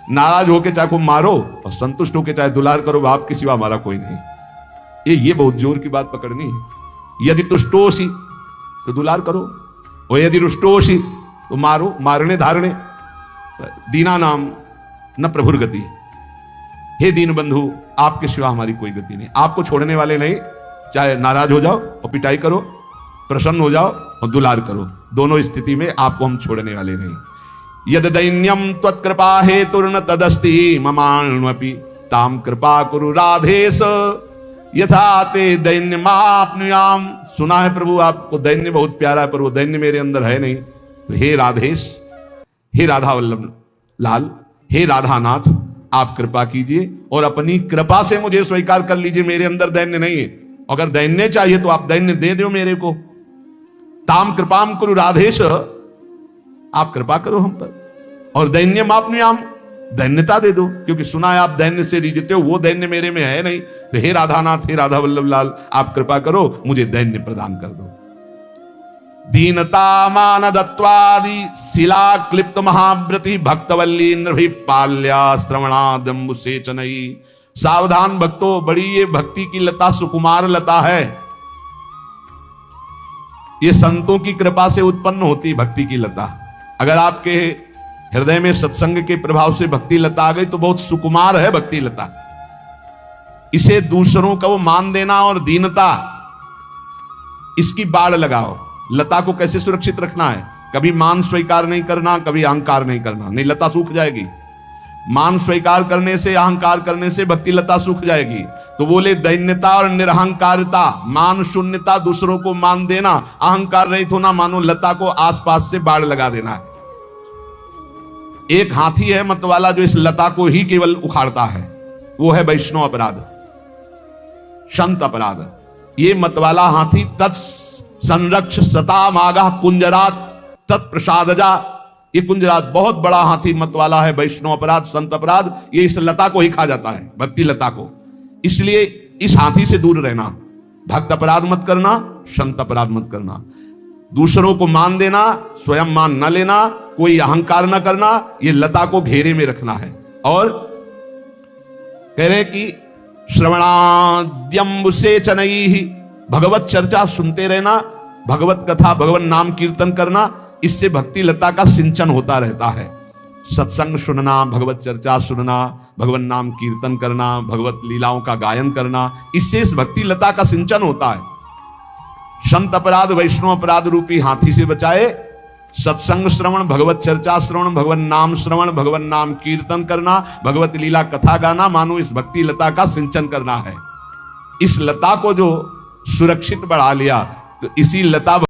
नाराज होके चाहे को मारो और संतुष्ट होके चाहे दुलार करो, बाप के सिवा हमारा कोई नहीं। ये बहुत जोर की बात पकड़नी है। यदि तुष्टोसी तो दुलार करो, और यदि रुष्टोसी तो मारो। मारने धारणे दीना नाम न प्रभुर गति। हे दीन बंधु, आपके सिवा हमारी कोई गति नहीं। आपको छोड़ने वाले नहीं। चाहे नाराज हो जाओ और पिटाई करो, प्रसन्न हो जाओ और दुलार करो, दोनों स्थिति में आपको हम छोड़ने वाले नहीं। यद दैन्यम त्वत्कृपा हेतुर्न तदस्ति ममान्वपि ताम कृपा कुरु राधेश यथा ते दैन्यमाप्नुयाम। सुना है प्रभु आपको दैन्य बहुत प्यारा है, पर वो दैन्य मेरे अंदर है नहीं। तो हे राधेश, हे राधा वल्लभ लाल, हे राधानाथ, आप कृपा कीजिए और अपनी कृपा से मुझे स्वीकार कर लीजिए। मेरे अंदर दैन्य नहीं है। अगर दैन्य चाहिए तो आप दैन्य दे दो मेरे को। ताम कृपाम कुरु राधेश, आप कृपा करो हम पर, और दैन्य मापनुयाम, दैन्यता दे दो, क्योंकि सुना है आप दैन्य से जीते हो, वो दैन्य मेरे में है नहीं। तो हे राधानाथ, हे राधा वल्लभ लाल, आप कृपा करो, मुझे दैन्य प्रदान कर दो। दीनता मान दत्वादि शिला क्लिप्त महाव्रति भक्तवल्ली नृभिपाल्या श्रवणादम्बु सेचनई। सावधान भक्तों, बड़ी ये भक्ति की लता सुकुमार लता है। ये संतों की कृपा से उत्पन्न होती भक्ति की लता। अगर आपके हृदय में सत्संग के प्रभाव से भक्ति लता आ गई तो बहुत सुकुमार है भक्ति लता। इसे दूसरों का वो मान देना और दीनता, इसकी बाड़ लगाओ। लता को कैसे सुरक्षित रखना है? कभी मान स्वीकार नहीं करना, कभी अहंकार नहीं करना, नहीं लता सूख जाएगी। मान स्वीकार करने से, अहंकार करने से भक्ति लता सूख जाएगी। तो बोले दैन्यता और निरहंकारिता, मान शून्यता, दूसरों को मान देना, अहंकार रहित होना, मानो लता को आसपास से बाढ़ लगा देना है। एक हाथी है मतवाला जो इस लता को ही केवल उखाड़ता है, वो है वैष्णव अपराध, संत अपराध। ये मतवाला हाथी संरक्ष सता मागा कुंजरात तत्प्रसादजा। ये कुंजरात बहुत बड़ा हाथी मतवाला है, वैष्णव अपराध, संत अपराध। ये इस लता को ही खा जाता है, भक्ति लता को। इसलिए इस हाथी से दूर रहना। भक्त अपराध मत करना, संत अपराध मत करना। दूसरों को मान देना, स्वयं मान न लेना, कोई अहंकार न करना, ये लता को घेरे में रखना है। और कह रहे कि श्रवणाद्यम्बु सेचनैहि, भगवत चर्चा सुनते रहना, भगवत कथा, भगवान नाम कीर्तन करना, इससे भक्ति लता का सिंचन होता रहता है। सत्संग सुनना, भगवत चर्चा सुनना, भगवान नाम कीर्तन करना, भगवत लीलाओं का गायन करना, इससे इस भक्ति लता का सिंचन होता है। संत अपराध, वैष्णव अपराध रूपी हाथी से बचाए। सत्संग श्रवण, भगवत चर्चा श्रवण, भगवान नाम श्रवण, भगवान नाम कीर्तन करना, भगवत लीला कथा गाना, मानो इस भक्ति लता का सिंचन करना है। इस लता को जो सुरक्षित बढ़ा लिया तो इसी लता